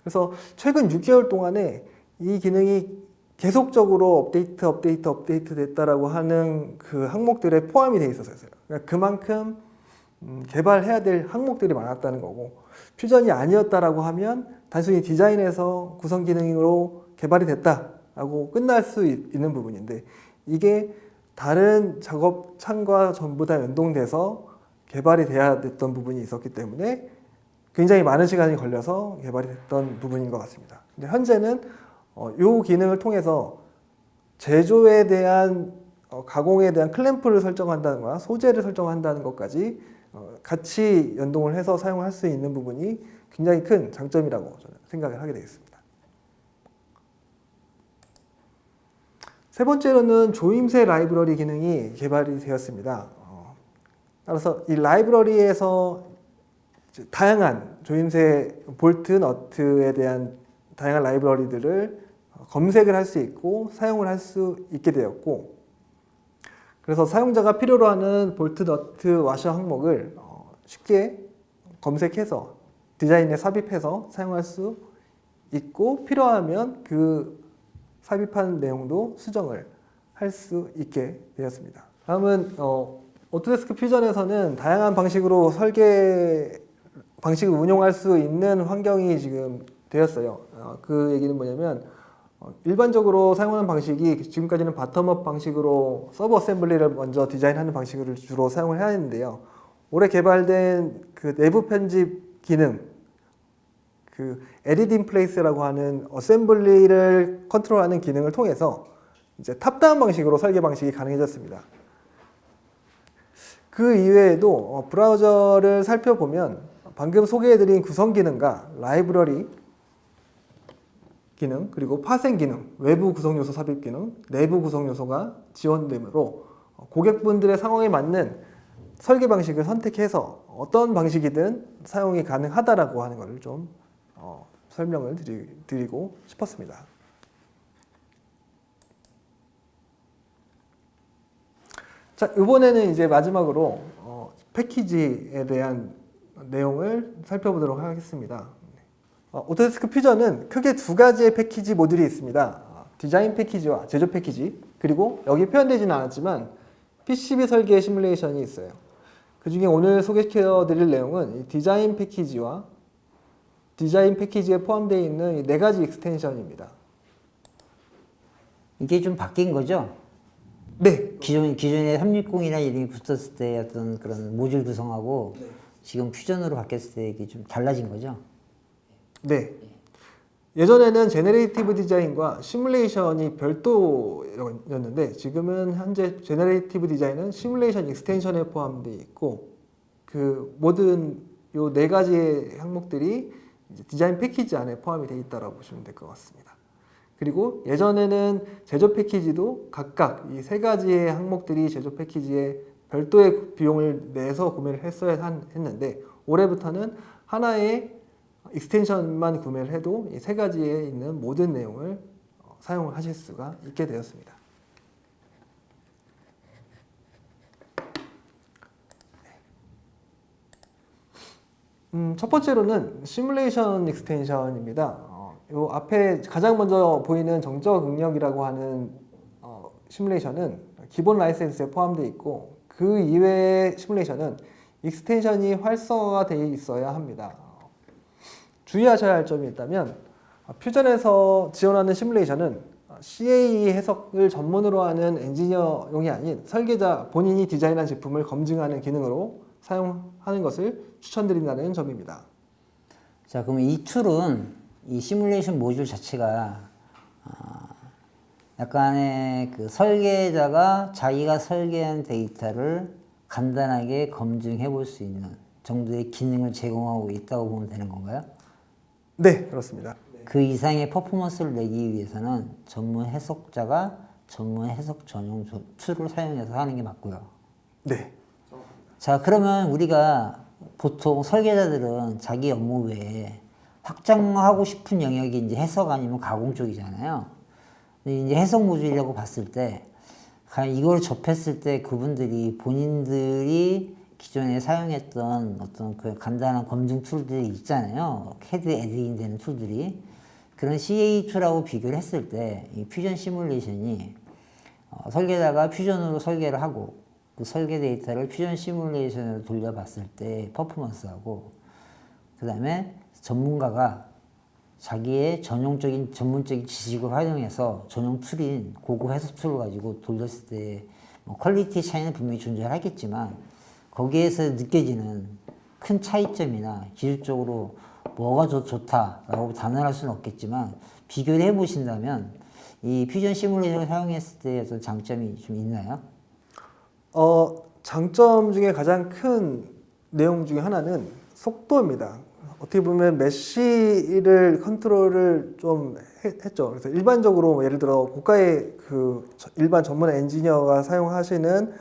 그래서 최근 6개월 동안에 이 기능이 계속적으로 업데이트 됐다라고 하는 그 항목들에 포함이 되어 있었어요. 그러니까 그만큼 개발해야 될 항목들이 많았다는 거고, 퓨전이 아니었다라고 하면 단순히 디자인에서 구성 기능으로 개발이 됐다라고 끝날 수 있는 부분인데, 이게 다른 작업 창과 전부 다 연동돼서 개발이 돼야 됐던 부분이 있었기 때문에 굉장히 많은 시간이 걸려서 개발이 됐던 부분인 것 같습니다. 근데 현재는 이 기능을 통해서 제조에 대한 가공에 대한 클램프를 설정한다거나 소재를 설정한다는 것까지 같이 연동을 해서 사용할 수 있는 부분이 굉장히 큰 장점이라고 저는 생각을 하게 되겠습니다. 세 번째로는 조임새 라이브러리 기능이 개발이 되었습니다. 따라서 이 라이브러리에서 다양한 조임새 볼트, 너트에 대한 다양한 라이브러리들을 검색을 할 수 있고 사용을 할 수 있게 되었고, 그래서 사용자가 필요로 하는 볼트, 너트, 와셔 항목을 쉽게 검색해서 디자인에 삽입해서 사용할 수 있고, 필요하면 그 삽입한 내용도 수정을 할 수 있게 되었습니다. 다음은 오토데스크 퓨전에서는 다양한 방식으로 설계 방식을 운용할 수 있는 환경이 지금 되었어요. 그 얘기는 뭐냐면, 일반적으로 사용하는 방식이 지금까지는 바텀업 방식으로 서브 어셈블리를 먼저 디자인하는 방식을 주로 사용을 해야 했는데요. 올해 개발된 그 내부 편집 기능, 그 에디트 인 플레이스라고 하는 어셈블리를 컨트롤하는 기능을 통해서 이제 탑다운 방식으로 설계 방식이 가능해졌습니다. 그 이외에도 브라우저를 살펴보면 방금 소개해드린 구성 기능과 라이브러리 기능, 그리고 파생 기능, 외부 구성 요소 삽입 기능, 내부 구성 요소가 지원되므로 고객분들의 상황에 맞는 설계 방식을 선택해서 어떤 방식이든 사용이 가능하다라고 하는 것을 좀 설명을 드리고 싶었습니다. 자, 이번에는 이제 마지막으로 패키지에 대한 내용을 살펴보도록 하겠습니다. 오토데스크 퓨전은 크게 두 가지의 패키지 모듈이 있습니다. 디자인 패키지와 제조 패키지, 그리고 여기 표현되지는 않았지만 PCB 설계 시뮬레이션이 있어요. 그 중에 오늘 소개해드릴 내용은 이 디자인 패키지와 디자인 패키지에 포함되어 있는 이 네 가지 익스텐션입니다. 이게 좀 바뀐 거죠? 네. 기존에 360이나 이름이 붙었을 때 어떤 그런 모듈 구성하고 지금 퓨전으로 바뀌었을 때 이게 좀 달라진 거죠? 네. 예전에는 제너레이티브 디자인과 시뮬레이션이 별도였는데, 지금은 현재 제너레이티브 디자인은 시뮬레이션 익스텐션에 포함되어 있고, 그 모든 요 네 가지의 항목들이 이제 디자인 패키지 안에 포함이 되어 있다고 보시면 될 것 같습니다. 그리고 예전에는 제조 패키지도 각각 이 세 가지의 항목들이 제조 패키지에 별도의 비용을 내서 구매를 했는데, 올해부터는 하나의 익스텐션만 구매를 해도 이 세 가지에 있는 모든 내용을 사용을 하실 수가 있게 되었습니다. 첫 번째로는 시뮬레이션 익스텐션입니다. 요 앞에 가장 먼저 보이는 정적 응력이라고 하는 시뮬레이션은 기본 라이센스에 포함되어 있고, 그 이외의 시뮬레이션은 익스텐션이 활성화가 되어 있어야 합니다. 주의하셔야 할 점이 있다면, 퓨전에서 지원하는 시뮬레이션은 CAE 해석을 전문으로 하는 엔지니어용이 아닌 설계자 본인이 디자인한 제품을 검증하는 기능으로 사용하는 것을 추천드린다는 점입니다. 자, 그럼 이 툴은 이 시뮬레이션 모듈 자체가 약간의 그 설계자가 자기가 설계한 데이터를 간단하게 검증해 볼 수 있는 정도의 기능을 제공하고 있다고 보면 되는 건가요? 네, 그렇습니다. 그 이상의 퍼포먼스를 내기 위해서는 전문 해석자가 전문 해석 전용 툴을 사용해서 하는 게 맞고요. 네. 자, 그러면 우리가 보통 설계자들은 자기 업무 외에 확장하고 싶은 영역이 이제 해석 아니면 가공 쪽이잖아요. 근데 이제 해석 모듈이라고 봤을 때, 과연 이걸 접했을 때 그분들이 본인들이 기존에 사용했던 어떤 그 간단한 검증 툴들이 있잖아요. CAD 에디팅 되는 툴들이. 그런 CA 툴하고 비교를 했을 때, 이 퓨전 시뮬레이션이 설계자가 퓨전으로 설계를 하고, 그 설계 데이터를 퓨전 시뮬레이션으로 돌려봤을 때 퍼포먼스하고, 그 다음에 전문가가 자기의 전용적인 전문적인 지식을 활용해서 전용 툴인 고급 해석 툴을 가지고 돌렸을 때 뭐 퀄리티 차이는 분명히 존재하겠지만, 거기에서 느껴지는 큰 차이점이나 기술적으로 뭐가 좋다라고 단언할 수는 없겠지만, 비교를 해보신다면 이 퓨전 시뮬레이션을 사용했을 때 어떤 장점이 좀 있나요? 장점 중에 가장 큰 내용 중에 하나는 속도입니다. 어떻게 보면 메쉬를 컨트롤을 좀 했죠. 그래서 일반적으로 뭐 예를 들어 고가의 그 일반 전문 엔지니어가 사용하시는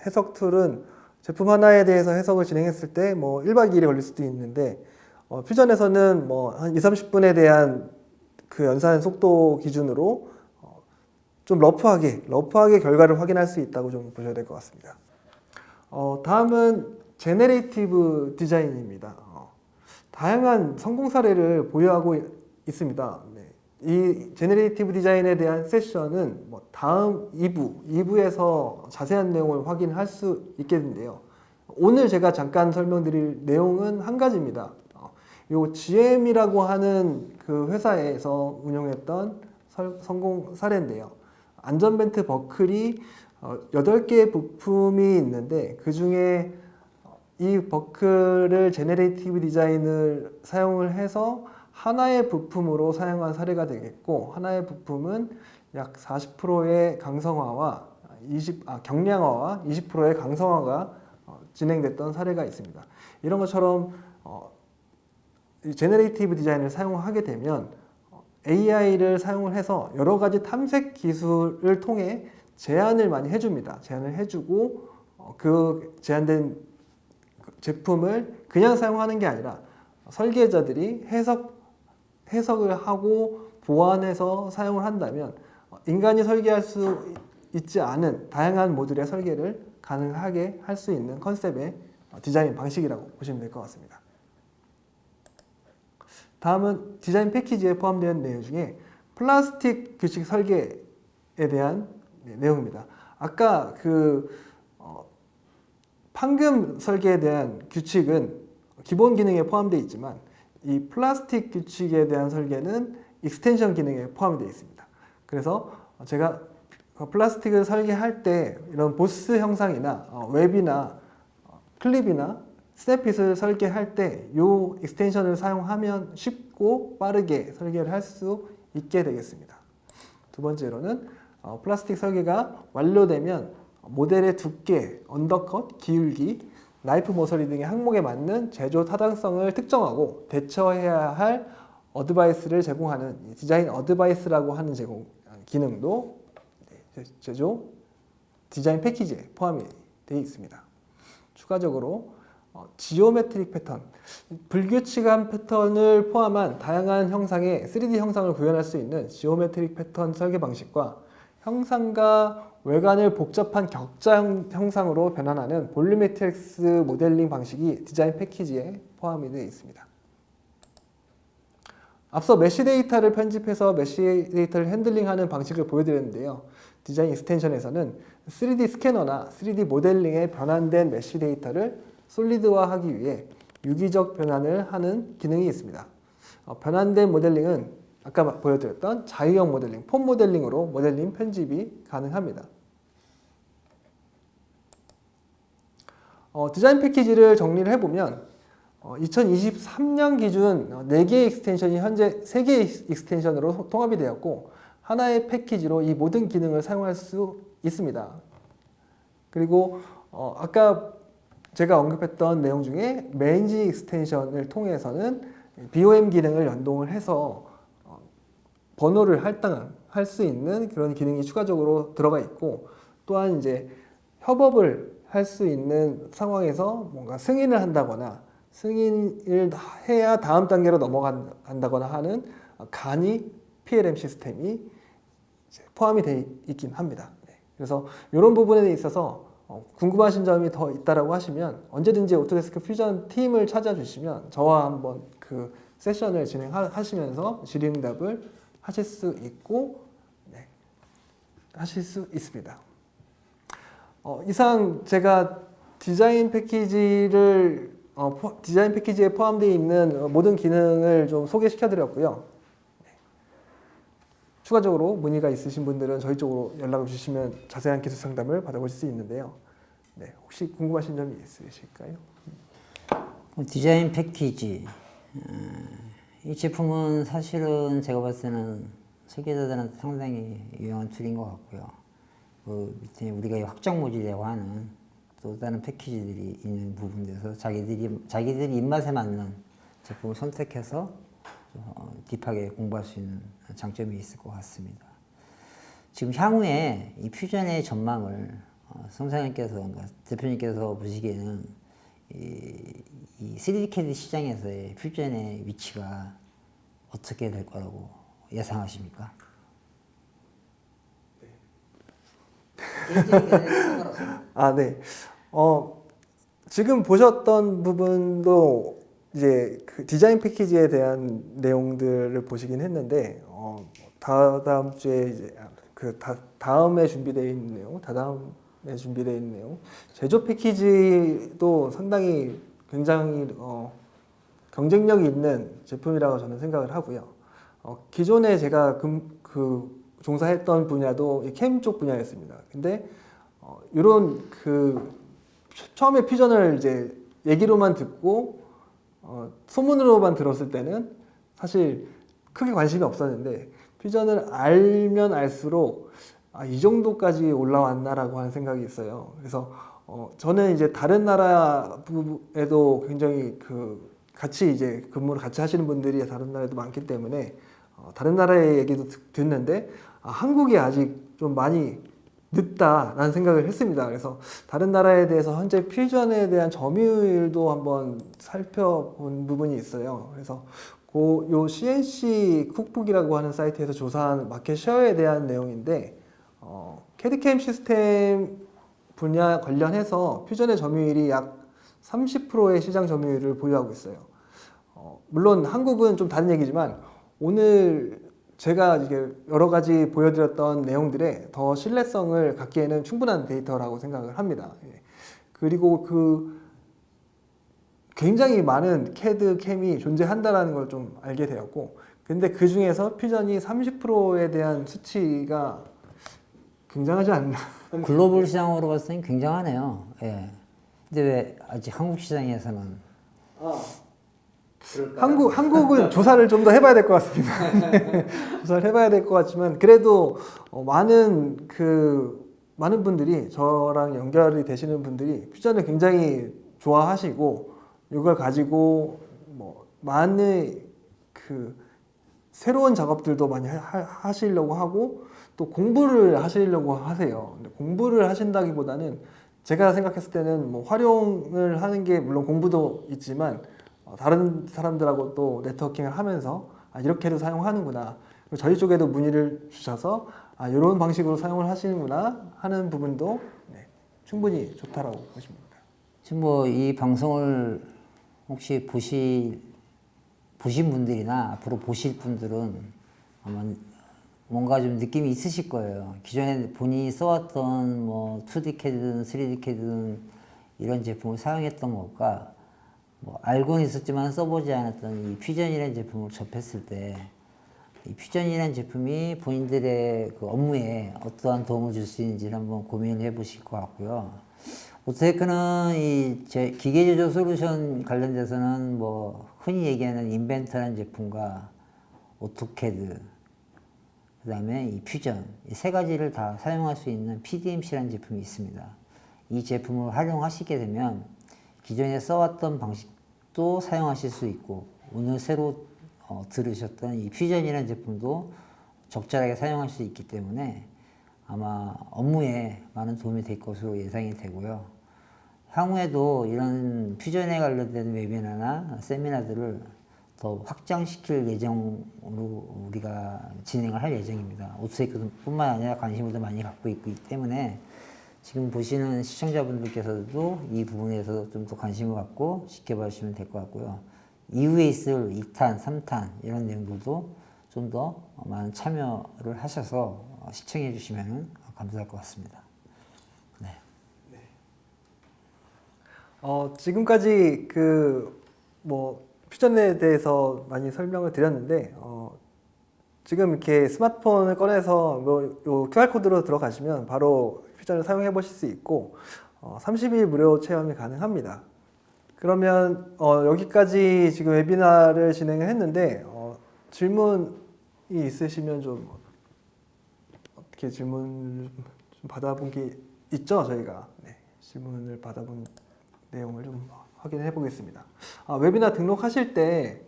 해석 툴은 제품 하나에 대해서 해석을 진행했을 때 뭐 1박 2일이 걸릴 수도 있는데, 퓨전에서는 뭐 한 2-30분에 대한 그 연산 속도 기준으로 좀 러프하게 결과를 확인할 수 있다고 좀 보셔야 될 것 같습니다. 다음은 제네레이티브 디자인입니다. 다양한 성공 사례를 보유하고 있습니다. 네. 이 제네레이티브 디자인에 대한 세션은 뭐 다음 2부에서 자세한 내용을 확인할 수 있겠는데요. 오늘 제가 잠깐 설명드릴 내용은 한 가지입니다. 요 GM이라고 하는 그 회사에서 운영했던 성공 사례인데요. 안전벨트 버클이 8개의 부품이 있는데, 그 중에 이 버클을 제네레이티브 디자인을 사용을 해서 하나의 부품으로 사용한 사례가 되겠고, 하나의 부품은 약 40%의 강성화와 경량화와 20%의 강성화가 진행됐던 사례가 있습니다. 이런 것처럼 제네레이티브 디자인을 사용하게 되면 AI를 사용을 해서 여러 가지 탐색 기술을 통해 제안을 많이 해줍니다. 제안을 해주고 그 제안된 제품을 그냥 사용하는 게 아니라 설계자들이 해석을 하고 보완해서 사용을 한다면 인간이 설계할 수 있지 않은 다양한 모듈의 설계를 가능하게 할 수 있는 컨셉의 디자인 방식이라고 보시면 될 것 같습니다. 다음은 디자인 패키지에 포함되어 내용 중에 플라스틱 규칙 설계에 대한 내용입니다. 아까 그 판금 설계에 대한 규칙은 기본 기능에 포함되어 있지만, 이 플라스틱 규칙에 대한 설계는 익스텐션 기능에 포함되어 있습니다. 그래서 제가 플라스틱을 설계할 때 이런 보스 형상이나 웹이나 클립이나 스냅핏을 설계할 때 이 익스텐션을 사용하면 쉽고 빠르게 설계를 할 수 있게 되겠습니다. 두 번째로는 플라스틱 설계가 완료되면 모델의 두께, 언더컷, 기울기, 나이프 모서리 등의 항목에 맞는 제조 타당성을 특정하고 대처해야 할 어드바이스를 제공하는 디자인 어드바이스라고 하는 기능도 제조 디자인 패키지에 포함이 되어 있습니다. 추가적으로 지오메트릭 패턴, 불규칙한 패턴을 포함한 다양한 형상의 3D 형상을 구현할 수 있는 지오메트릭 패턴 설계 방식과 형상과 외관을 복잡한 격자 형상으로 변환하는 볼륨매트릭스 모델링 방식이 디자인 패키지에 포함이 되어 있습니다. 앞서 메쉬 데이터를 편집해서 메쉬 데이터를 핸들링하는 방식을 보여드렸는데요. 디자인 익스텐션에서는 3D 스캐너나 3D 모델링에 변환된 메쉬 데이터를 솔리드화하기 위해 유기적 변환을 하는 기능이 있습니다. 변환된 모델링은 아까 보여드렸던 자유형 모델링, 폼 모델링으로 모델링 편집이 가능합니다. 디자인 패키지를 정리를 해보면 2023년 기준 4개의 익스텐션이 현재 3개의 익스텐션으로 통합이 되었고 하나의 패키지로 이 모든 기능을 사용할 수 있습니다. 그리고 아까 제가 언급했던 내용 중에 매니지 익스텐션을 통해서는 BOM 기능을 연동을 해서 번호를 할당할 수 있는 그런 기능이 추가적으로 들어가 있고 또한 이제 협업을 할 수 있는 상황에서 뭔가 승인을 한다거나 승인을 해야 다음 단계로 넘어간다거나 하는 간이 PLM 시스템이 포함이 되어 있긴 합니다. 그래서 이런 부분에 있어서 궁금하신 점이 더 있다라고 하시면 언제든지 오토데스크 퓨전 팀을 찾아주시면 저와 한번 그 세션을 진행하시면서 질의응답을 하실 수 있고 하실 수 있습니다. 이상 제가 디자인 패키지에 포함되어 있는 모든 기능을 좀 소개시켜 드렸고요. 추가적으로 문의가 있으신 분들은 저희 쪽으로 연락을 주시면 자세한 기술 상담을 받아보실 수 있는데요. 혹시 궁금하신 점이 있으실까요? 디자인 패키지. 이 제품은 사실은 제가 봤을 때는 설계자들한테 상당히 유용한 툴인 것 같고요. 그 밑에 우리가 확장 모듈이라고 하는 또 다른 패키지들이 있는 부분에서 자기들이 입맛에 맞는 제품을 선택해서 딥하게 공부할 수 있는 장점이 있을 것 같습니다. 지금 향후에 이 퓨전의 전망을 성사님께서, 그러니까 대표님께서 보시기에는 이 3D CAD 시장에서의 퓨전의 위치가 어떻게 될 거라고 예상하십니까? 네. 지금 보셨던 부분도 이제 그 디자인 패키지에 대한 내용들을 보시긴 했는데, 다다음 주에 이제 다음에 준비되어 있는 내용, 다다음에 준비되어 있는 내용, 제조 패키지도 상당히 굉장히 경쟁력이 있는 제품이라고 저는 생각을 하고요. 기존에 제가 종사했던 분야도 이 캠 쪽 분야였습니다. 근데 이런 처음에 퓨전을 이제 얘기로만 듣고 소문으로만 들었을 때는 사실 크게 관심이 없었는데 퓨전을 알면 알수록 이 정도까지 올라왔나라고 하는 생각이 있어요. 그래서 저는 이제 다른 나라에도 굉장히 같이 이제 근무를 같이 하시는 분들이 다른 나라에도 많기 때문에 다른 나라의 얘기도 듣는데 한국이 아직 좀 많이 늦다라는 생각을 했습니다. 그래서 다른 나라에 대해서 현재 퓨전에 대한 점유율도 한번 살펴본 부분이 있어요. 그래서 요 CNC 쿡북이라고 하는 사이트에서 조사한 마켓 쉐어에 대한 내용인데 캐드캠 시스템 분야 관련해서 퓨전의 점유율이 약 30%의 시장 점유율을 보유하고 있어요. 물론 한국은 좀 다른 얘기지만 오늘 제가 이게 여러 가지 보여드렸던 내용들에 더 신뢰성을 갖기에는 충분한 데이터라고 생각을 합니다. 그리고 굉장히 많은 CAD, 캠이 존재한다는 걸 좀 알게 되었고, 근데 그 중에서 퓨전이 30%에 대한 수치가 굉장하지 않나. 글로벌 시장으로 봤을 때는 굉장하네요. 예. 근데 왜 아직 한국 시장에서는 한국은 조사를 좀 더 해봐야 될 것 같습니다. 조사를 해봐야 될 것 같지만 그래도 많은 분들이 저랑 연결이 되시는 분들이 퓨전을 굉장히 좋아하시고 이걸 가지고 많은 새로운 작업들도 많이 하시려고 하고 또 공부를 하시려고 하세요. 근데 공부를 하신다기보다는 제가 생각했을 때는 활용을 하는 게 물론 공부도 있지만 다른 사람들하고 또 네트워킹을 하면서 이렇게도 사용하는구나. 저희 쪽에도 문의를 주셔서 이런 방식으로 사용을 하시는구나 하는 부분도 네, 충분히 좋다라고 보십니다. 지금 뭐 이 방송을 혹시 보신 분들이나 앞으로 보실 분들은 아마 뭔가 좀 느낌이 있으실 거예요. 기존에 본인이 써왔던 뭐 2D CAD든 3D CAD든 이런 제품을 사용했던 것과 뭐 알고는 있었지만 써보지 않았던 이 퓨전이라는 제품을 접했을 때 이 퓨전이라는 제품이 본인들의 그 업무에 어떠한 도움을 줄 수 있는지를 한번 고민을 해보실 것 같고요. 오테크는 이 기계 제조 솔루션 관련돼서는 뭐 흔히 얘기하는 인벤터라는 제품과 오토캐드, 그 다음에 이 퓨전, 이 세 가지를 다 사용할 수 있는 PDMC라는 제품이 있습니다. 이 제품을 활용하시게 되면 기존에 써왔던 방식도 사용하실 수 있고, 오늘 새로 들으셨던 이 퓨전이라는 제품도 적절하게 사용할 수 있기 때문에 아마 업무에 많은 도움이 될 것으로 예상이 되고요. 향후에도 이런 퓨전에 관련된 웨비나나 세미나들을 더 확장시킬 예정으로 우리가 진행을 할 예정입니다. 오토테크뿐만 아니라 관심을 더 많이 갖고 있기 때문에 지금 보시는 시청자분들께서도 이 부분에서 좀 더 관심을 갖고 지켜봐 주시면 될 것 같고요. 이후에 있을 2탄, 3탄 이런 내용들도 좀 더 많은 참여를 하셔서 시청해 주시면 감사할 것 같습니다. 네. 지금까지 뭐 퓨전에 대해서 많이 설명을 드렸는데 지금 이렇게 스마트폰을 꺼내서 요 QR코드로 들어가시면 바로 퓨전을 사용해 보실 수 있고 30일 무료 체험이 가능합니다. 그러면 여기까지 지금 웨비나를 진행을 했는데 질문이 있으시면 좀 어떻게 질문 좀 받아본 게 있죠? 저희가 네, 질문을 받아본 내용을 좀 확인해 보겠습니다. 웨비나 등록하실 때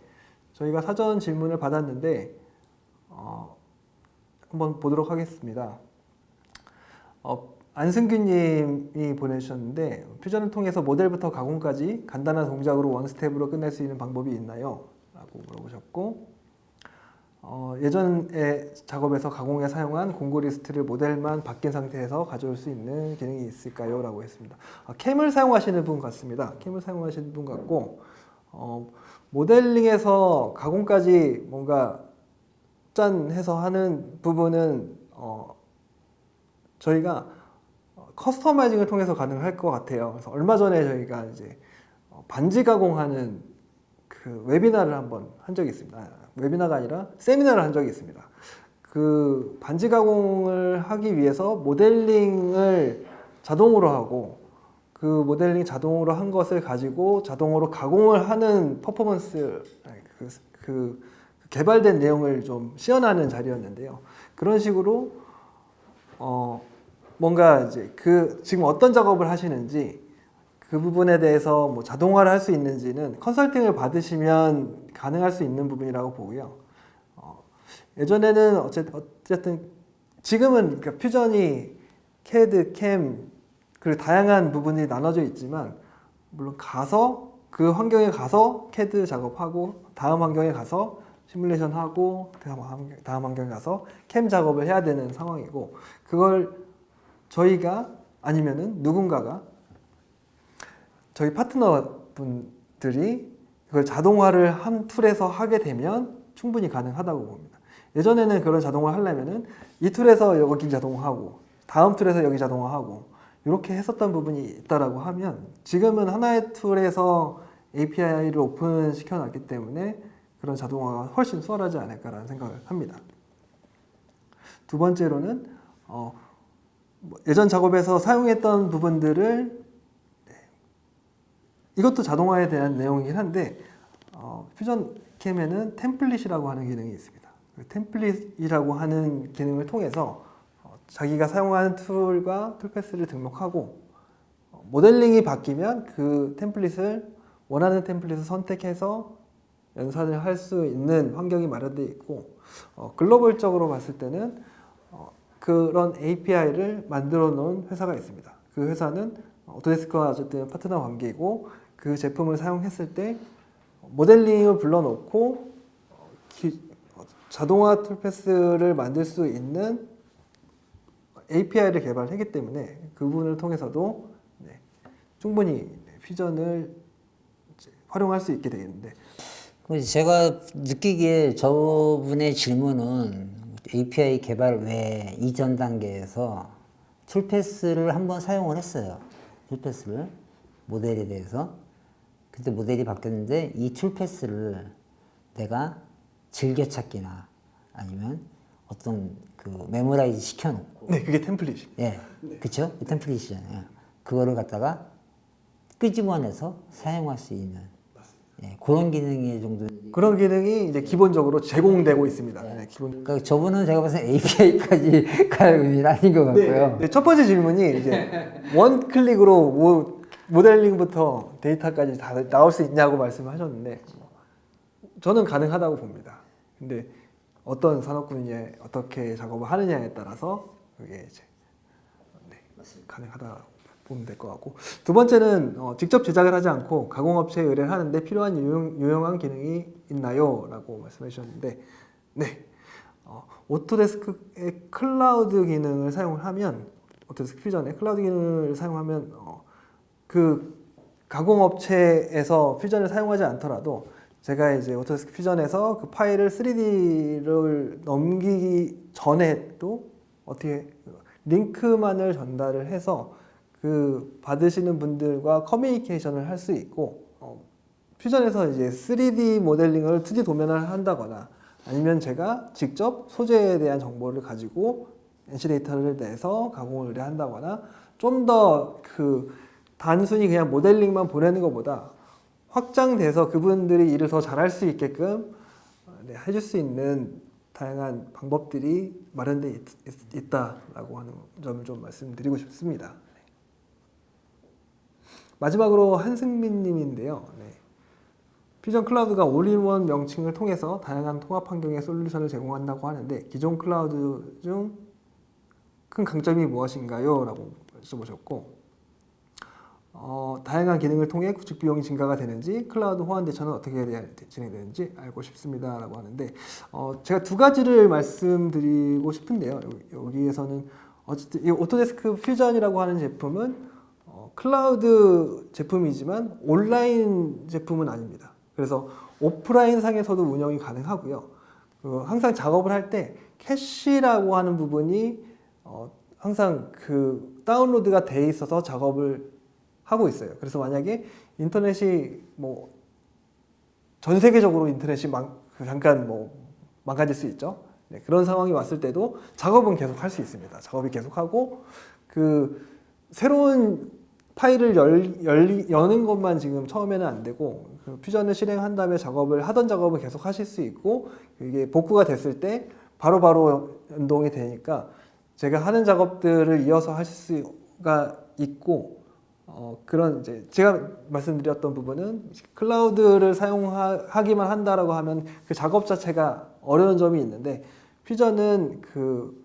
저희가 사전 질문을 받았는데 한번 보도록 하겠습니다. 안승규님이 보내주셨는데 퓨전을 통해서 모델부터 가공까지 간단한 동작으로 원스텝으로 끝낼 수 있는 방법이 있나요? 라고 물어보셨고 예전의 작업에서 가공에 사용한 공구 리스트를 모델만 바뀐 상태에서 가져올 수 있는 기능이 있을까요? 라고 했습니다. 캠을 사용하시는 분 같습니다. 캠을 사용하시는 분 같고 모델링에서 가공까지 뭔가 짠 해서 하는 부분은 저희가 커스터마이징을 통해서 가능할 것 같아요. 그래서 얼마 전에 저희가 이제 반지 가공하는 그 웨비나를 한번 한 적이 있습니다. 웨비나가 아니라 세미나를 한 적이 있습니다. 그 반지 가공을 하기 위해서 모델링을 자동으로 하고 그 모델링 자동으로 한 것을 가지고 자동으로 가공을 하는 퍼포먼스 그 개발된 내용을 좀 시연하는 자리였는데요. 그런 식으로 뭔가 이제 지금 어떤 작업을 하시는지 그 부분에 대해서 뭐 자동화를 할 수 있는지는 컨설팅을 받으시면 가능할 수 있는 부분이라고 보고요. 예전에는 어쨌든 지금은 그러니까 퓨전이 CAD, CAM 그리고 다양한 부분이 나눠져 있지만 물론 가서 그 환경에 가서 CAD 작업하고 다음 환경에 가서 시뮬레이션 하고 다음 환경에 가서 CAM 작업을 해야 되는 상황이고 그걸 저희가 아니면은 누군가가 저희 파트너분들이 그걸 자동화를 한 툴에서 하게 되면 충분히 가능하다고 봅니다. 예전에는 그런 자동화를 하려면은 이 툴에서 여기 자동화하고 다음 툴에서 여기 자동화하고 이렇게 했었던 부분이 있다라고 하면 지금은 하나의 툴에서 API를 오픈 시켜놨기 때문에 그런 자동화가 훨씬 수월하지 않을까라는 생각을 합니다. 두 번째로는 예전 작업에서 사용했던 부분들을 이것도 자동화에 대한 내용이긴 한데 퓨전 캠에는 템플릿이라고 하는 기능이 있습니다. 템플릿이라고 하는 기능을 통해서 자기가 사용하는 툴과 툴패스를 등록하고 모델링이 바뀌면 그 템플릿을 원하는 템플릿을 선택해서 연산을 할 수 있는 환경이 마련되어 있고 글로벌적으로 봤을 때는 그런 API를 만들어 놓은 회사가 있습니다. 그 회사는 오토데스크와 어쨌든 파트너 관계이고 그 제품을 사용했을 때 모델링을 불러놓고 자동화 툴패스를 만들 수 있는 API를 개발했기 때문에 그 부분을 통해서도 네, 충분히 퓨전을 이제 활용할 수 있게 되겠는데 그래서 제가 느끼기에 저분의 질문은 API 개발 외에 이전 단계에서 툴패스를 한번 사용을 했어요. 툴패스를 모델에 대해서. 그때 모델이 바뀌었는데 이 툴패스를 내가 즐겨찾기나 아니면 어떤 그 메모라이즈 시켜놓고 네, 그게 템플릿입니다. 예, 그쵸? 템플릿이잖아요. 그거를 갖다가 끄집어내서 사용할 수 있는 예, 그런 기능의 정도. 그런 기능이 이제 기본적으로 제공되고 있습니다. 네, 기본. 그러니까 저분은 제가 봐서 API까지 갈 의미는 아닌 것 같고요. 네, 첫 번째 질문이 이제 원 클릭으로 모델링부터 데이터까지 다 나올 수 있냐고 말씀하셨는데 저는 가능하다고 봅니다. 근데 어떤 산업 분야에 어떻게 작업을 하느냐에 따라서 그게 이제 네, 가능하다고 보면 될 것 같고 두 번째는 직접 제작을 하지 않고 가공업체에 의뢰를 하는데 필요한 유용한 기능이 있나요? 라고 말씀해 주셨는데 네, 오토데스크의 클라우드 기능을 사용을 하면 오토데스크 퓨전의 클라우드 기능을 사용하면 그 가공업체에서 퓨전을 사용하지 않더라도 제가 이제 오토데스크 퓨전에서 그 파일을 3D를 넘기기 전에도 어떻게 링크만을 전달을 해서 그 받으시는 분들과 커뮤니케이션을 할 수 있고 퓨전에서 이제 3D 모델링을 2D 도면을 한다거나 아니면 제가 직접 소재에 대한 정보를 가지고 NC 데이터를 내서 가공을 의뢰한다거나 좀 더 그 단순히 그냥 모델링만 보내는 것보다 확장돼서 그분들이 일을 더 잘할 수 있게끔 네, 해줄 수 있는 다양한 방법들이 마련되어 있다라고 하는 점을 좀 말씀드리고 싶습니다. 마지막으로 한승민 님인데요. 네. 퓨전 클라우드가 올인원 명칭을 통해서 다양한 통합 환경의 솔루션을 제공한다고 하는데 기존 클라우드 중 큰 강점이 무엇인가요? 라고 여쭤보셨고 다양한 기능을 통해 구축 비용이 증가가 되는지 클라우드 호환 대처는 어떻게 진행되는지 알고 싶습니다. 라고 하는데 제가 두 가지를 말씀드리고 싶은데요. 여기에서는 어쨌든 이 오토데스크 퓨전이라고 하는 제품은 클라우드 제품이지만 온라인 제품은 아닙니다. 그래서 오프라인 상에서도 운영이 가능하고요. 항상 작업을 할 때 캐시라고 하는 부분이 항상 그 다운로드가 돼 있어서 작업을 하고 있어요. 그래서 만약에 인터넷이 뭐 전 세계적으로 인터넷이 잠깐 뭐 망가질 수 있죠. 네, 그런 상황이 왔을 때도 작업은 계속 할 수 있습니다. 작업이 계속하고 그 새로운 파일을 여는 것만 지금 처음에는 안 되고 그 퓨전을 실행한 다음에 하던 작업을 계속 하실 수 있고 이게 복구가 됐을 때 바로바로 연동이 되니까 제가 하는 작업들을 이어서 하실 수가 있고 그런 이제 제가 말씀드렸던 부분은 클라우드를 사용하기만 한다라고 하면 그 작업 자체가 어려운 점이 있는데 퓨전은 그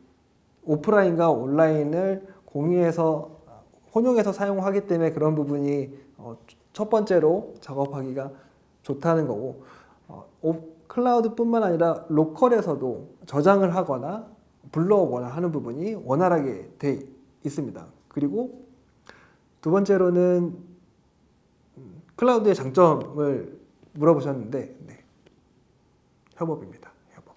오프라인과 온라인을 혼용해서 사용하기 때문에 그런 부분이 첫 번째로 작업하기가 좋다는 거고 클라우드뿐만 아니라 로컬에서도 저장을 하거나 불러오거나 하는 부분이 원활하게 돼 있습니다. 그리고 두 번째로는 클라우드의 장점을 물어보셨는데 네. 협업입니다. 협업.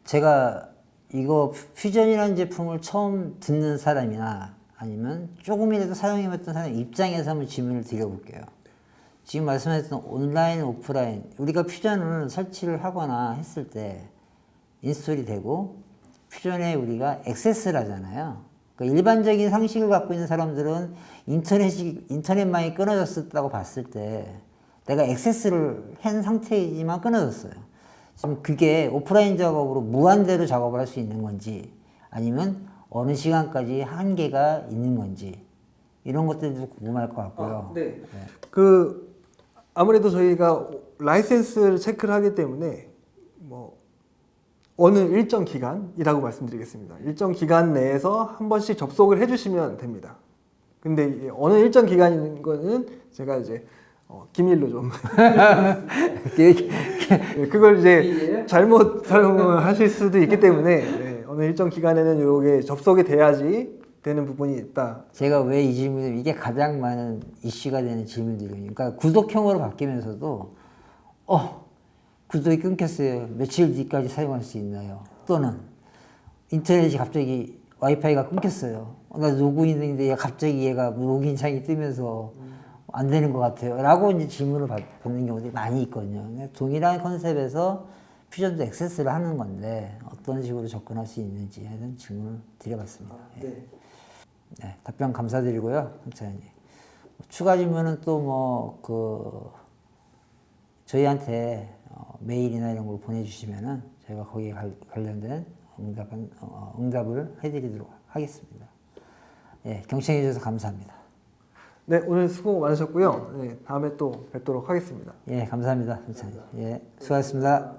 제가 이거 퓨전이라는 제품을 처음 듣는 사람이나 아니면 조금이라도 사용해봤던 사람 입장에서 한번 질문을 드려볼게요. 지금 말씀하셨던 온라인, 오프라인 우리가 퓨전을 설치를 하거나 했을 때 인스톨이 되고 퓨전에 우리가 액세스를 하잖아요. 그러니까 일반적인 상식을 갖고 있는 사람들은 인터넷망이 끊어졌다고 봤을 때 내가 액세스를 한 상태이지만 끊어졌어요. 지금 그게 오프라인 작업으로 무한대로 작업을 할 수 있는 건지 아니면 어느 시간까지 한계가 있는 건지 이런 것들도 궁금할 것 같고요. 네. 아무래도 저희가 라이센스를 체크를 하기 때문에 뭐 어느 일정 기간이라고 말씀드리겠습니다. 일정 기간 내에서 한 번씩 접속을 해주시면 됩니다. 근데 어느 일정 기간인 거는 제가 이제 기밀로 좀 그- 네, 그걸 이제 잘못 사용을 하실 수도 있기 때문에 네, 어느 일정 기간에는 이게 접속이 돼야지 되는 부분이 있다. 제가 왜 이 질문을 이게 가장 많은 이슈가 되는 질문들이에요. 그러니까 구독형으로 바뀌면서도 구독이 끊겼어요. 며칠 뒤까지 사용할 수 있나요? 또는 인터넷이 갑자기 와이파이가 끊겼어요. 나 로그인했는데 갑자기 얘가 로그인창이 뜨면서 안 되는 것 같아요. 라고 이제 질문을 받는 경우들이 많이 있거든요. 동일한 컨셉에서 퓨전도 액세스를 하는 건데 어떤 식으로 접근할 수 있는지 하는 질문을 드려봤습니다. 네. 네, 답변 감사드리고요, 홍차장님. 추가 질문은 또 저희한테 메일이나 이런 걸 보내주시면은 저희가 거기에 관련된 응답을 해드리도록 하겠습니다. 예, 경청해 주셔서 감사합니다. 네, 오늘 수고 많으셨고요. 네, 다음에 또 뵙도록 하겠습니다. 예, 감사합니다, 홍차장님. 예, 수고하셨습니다.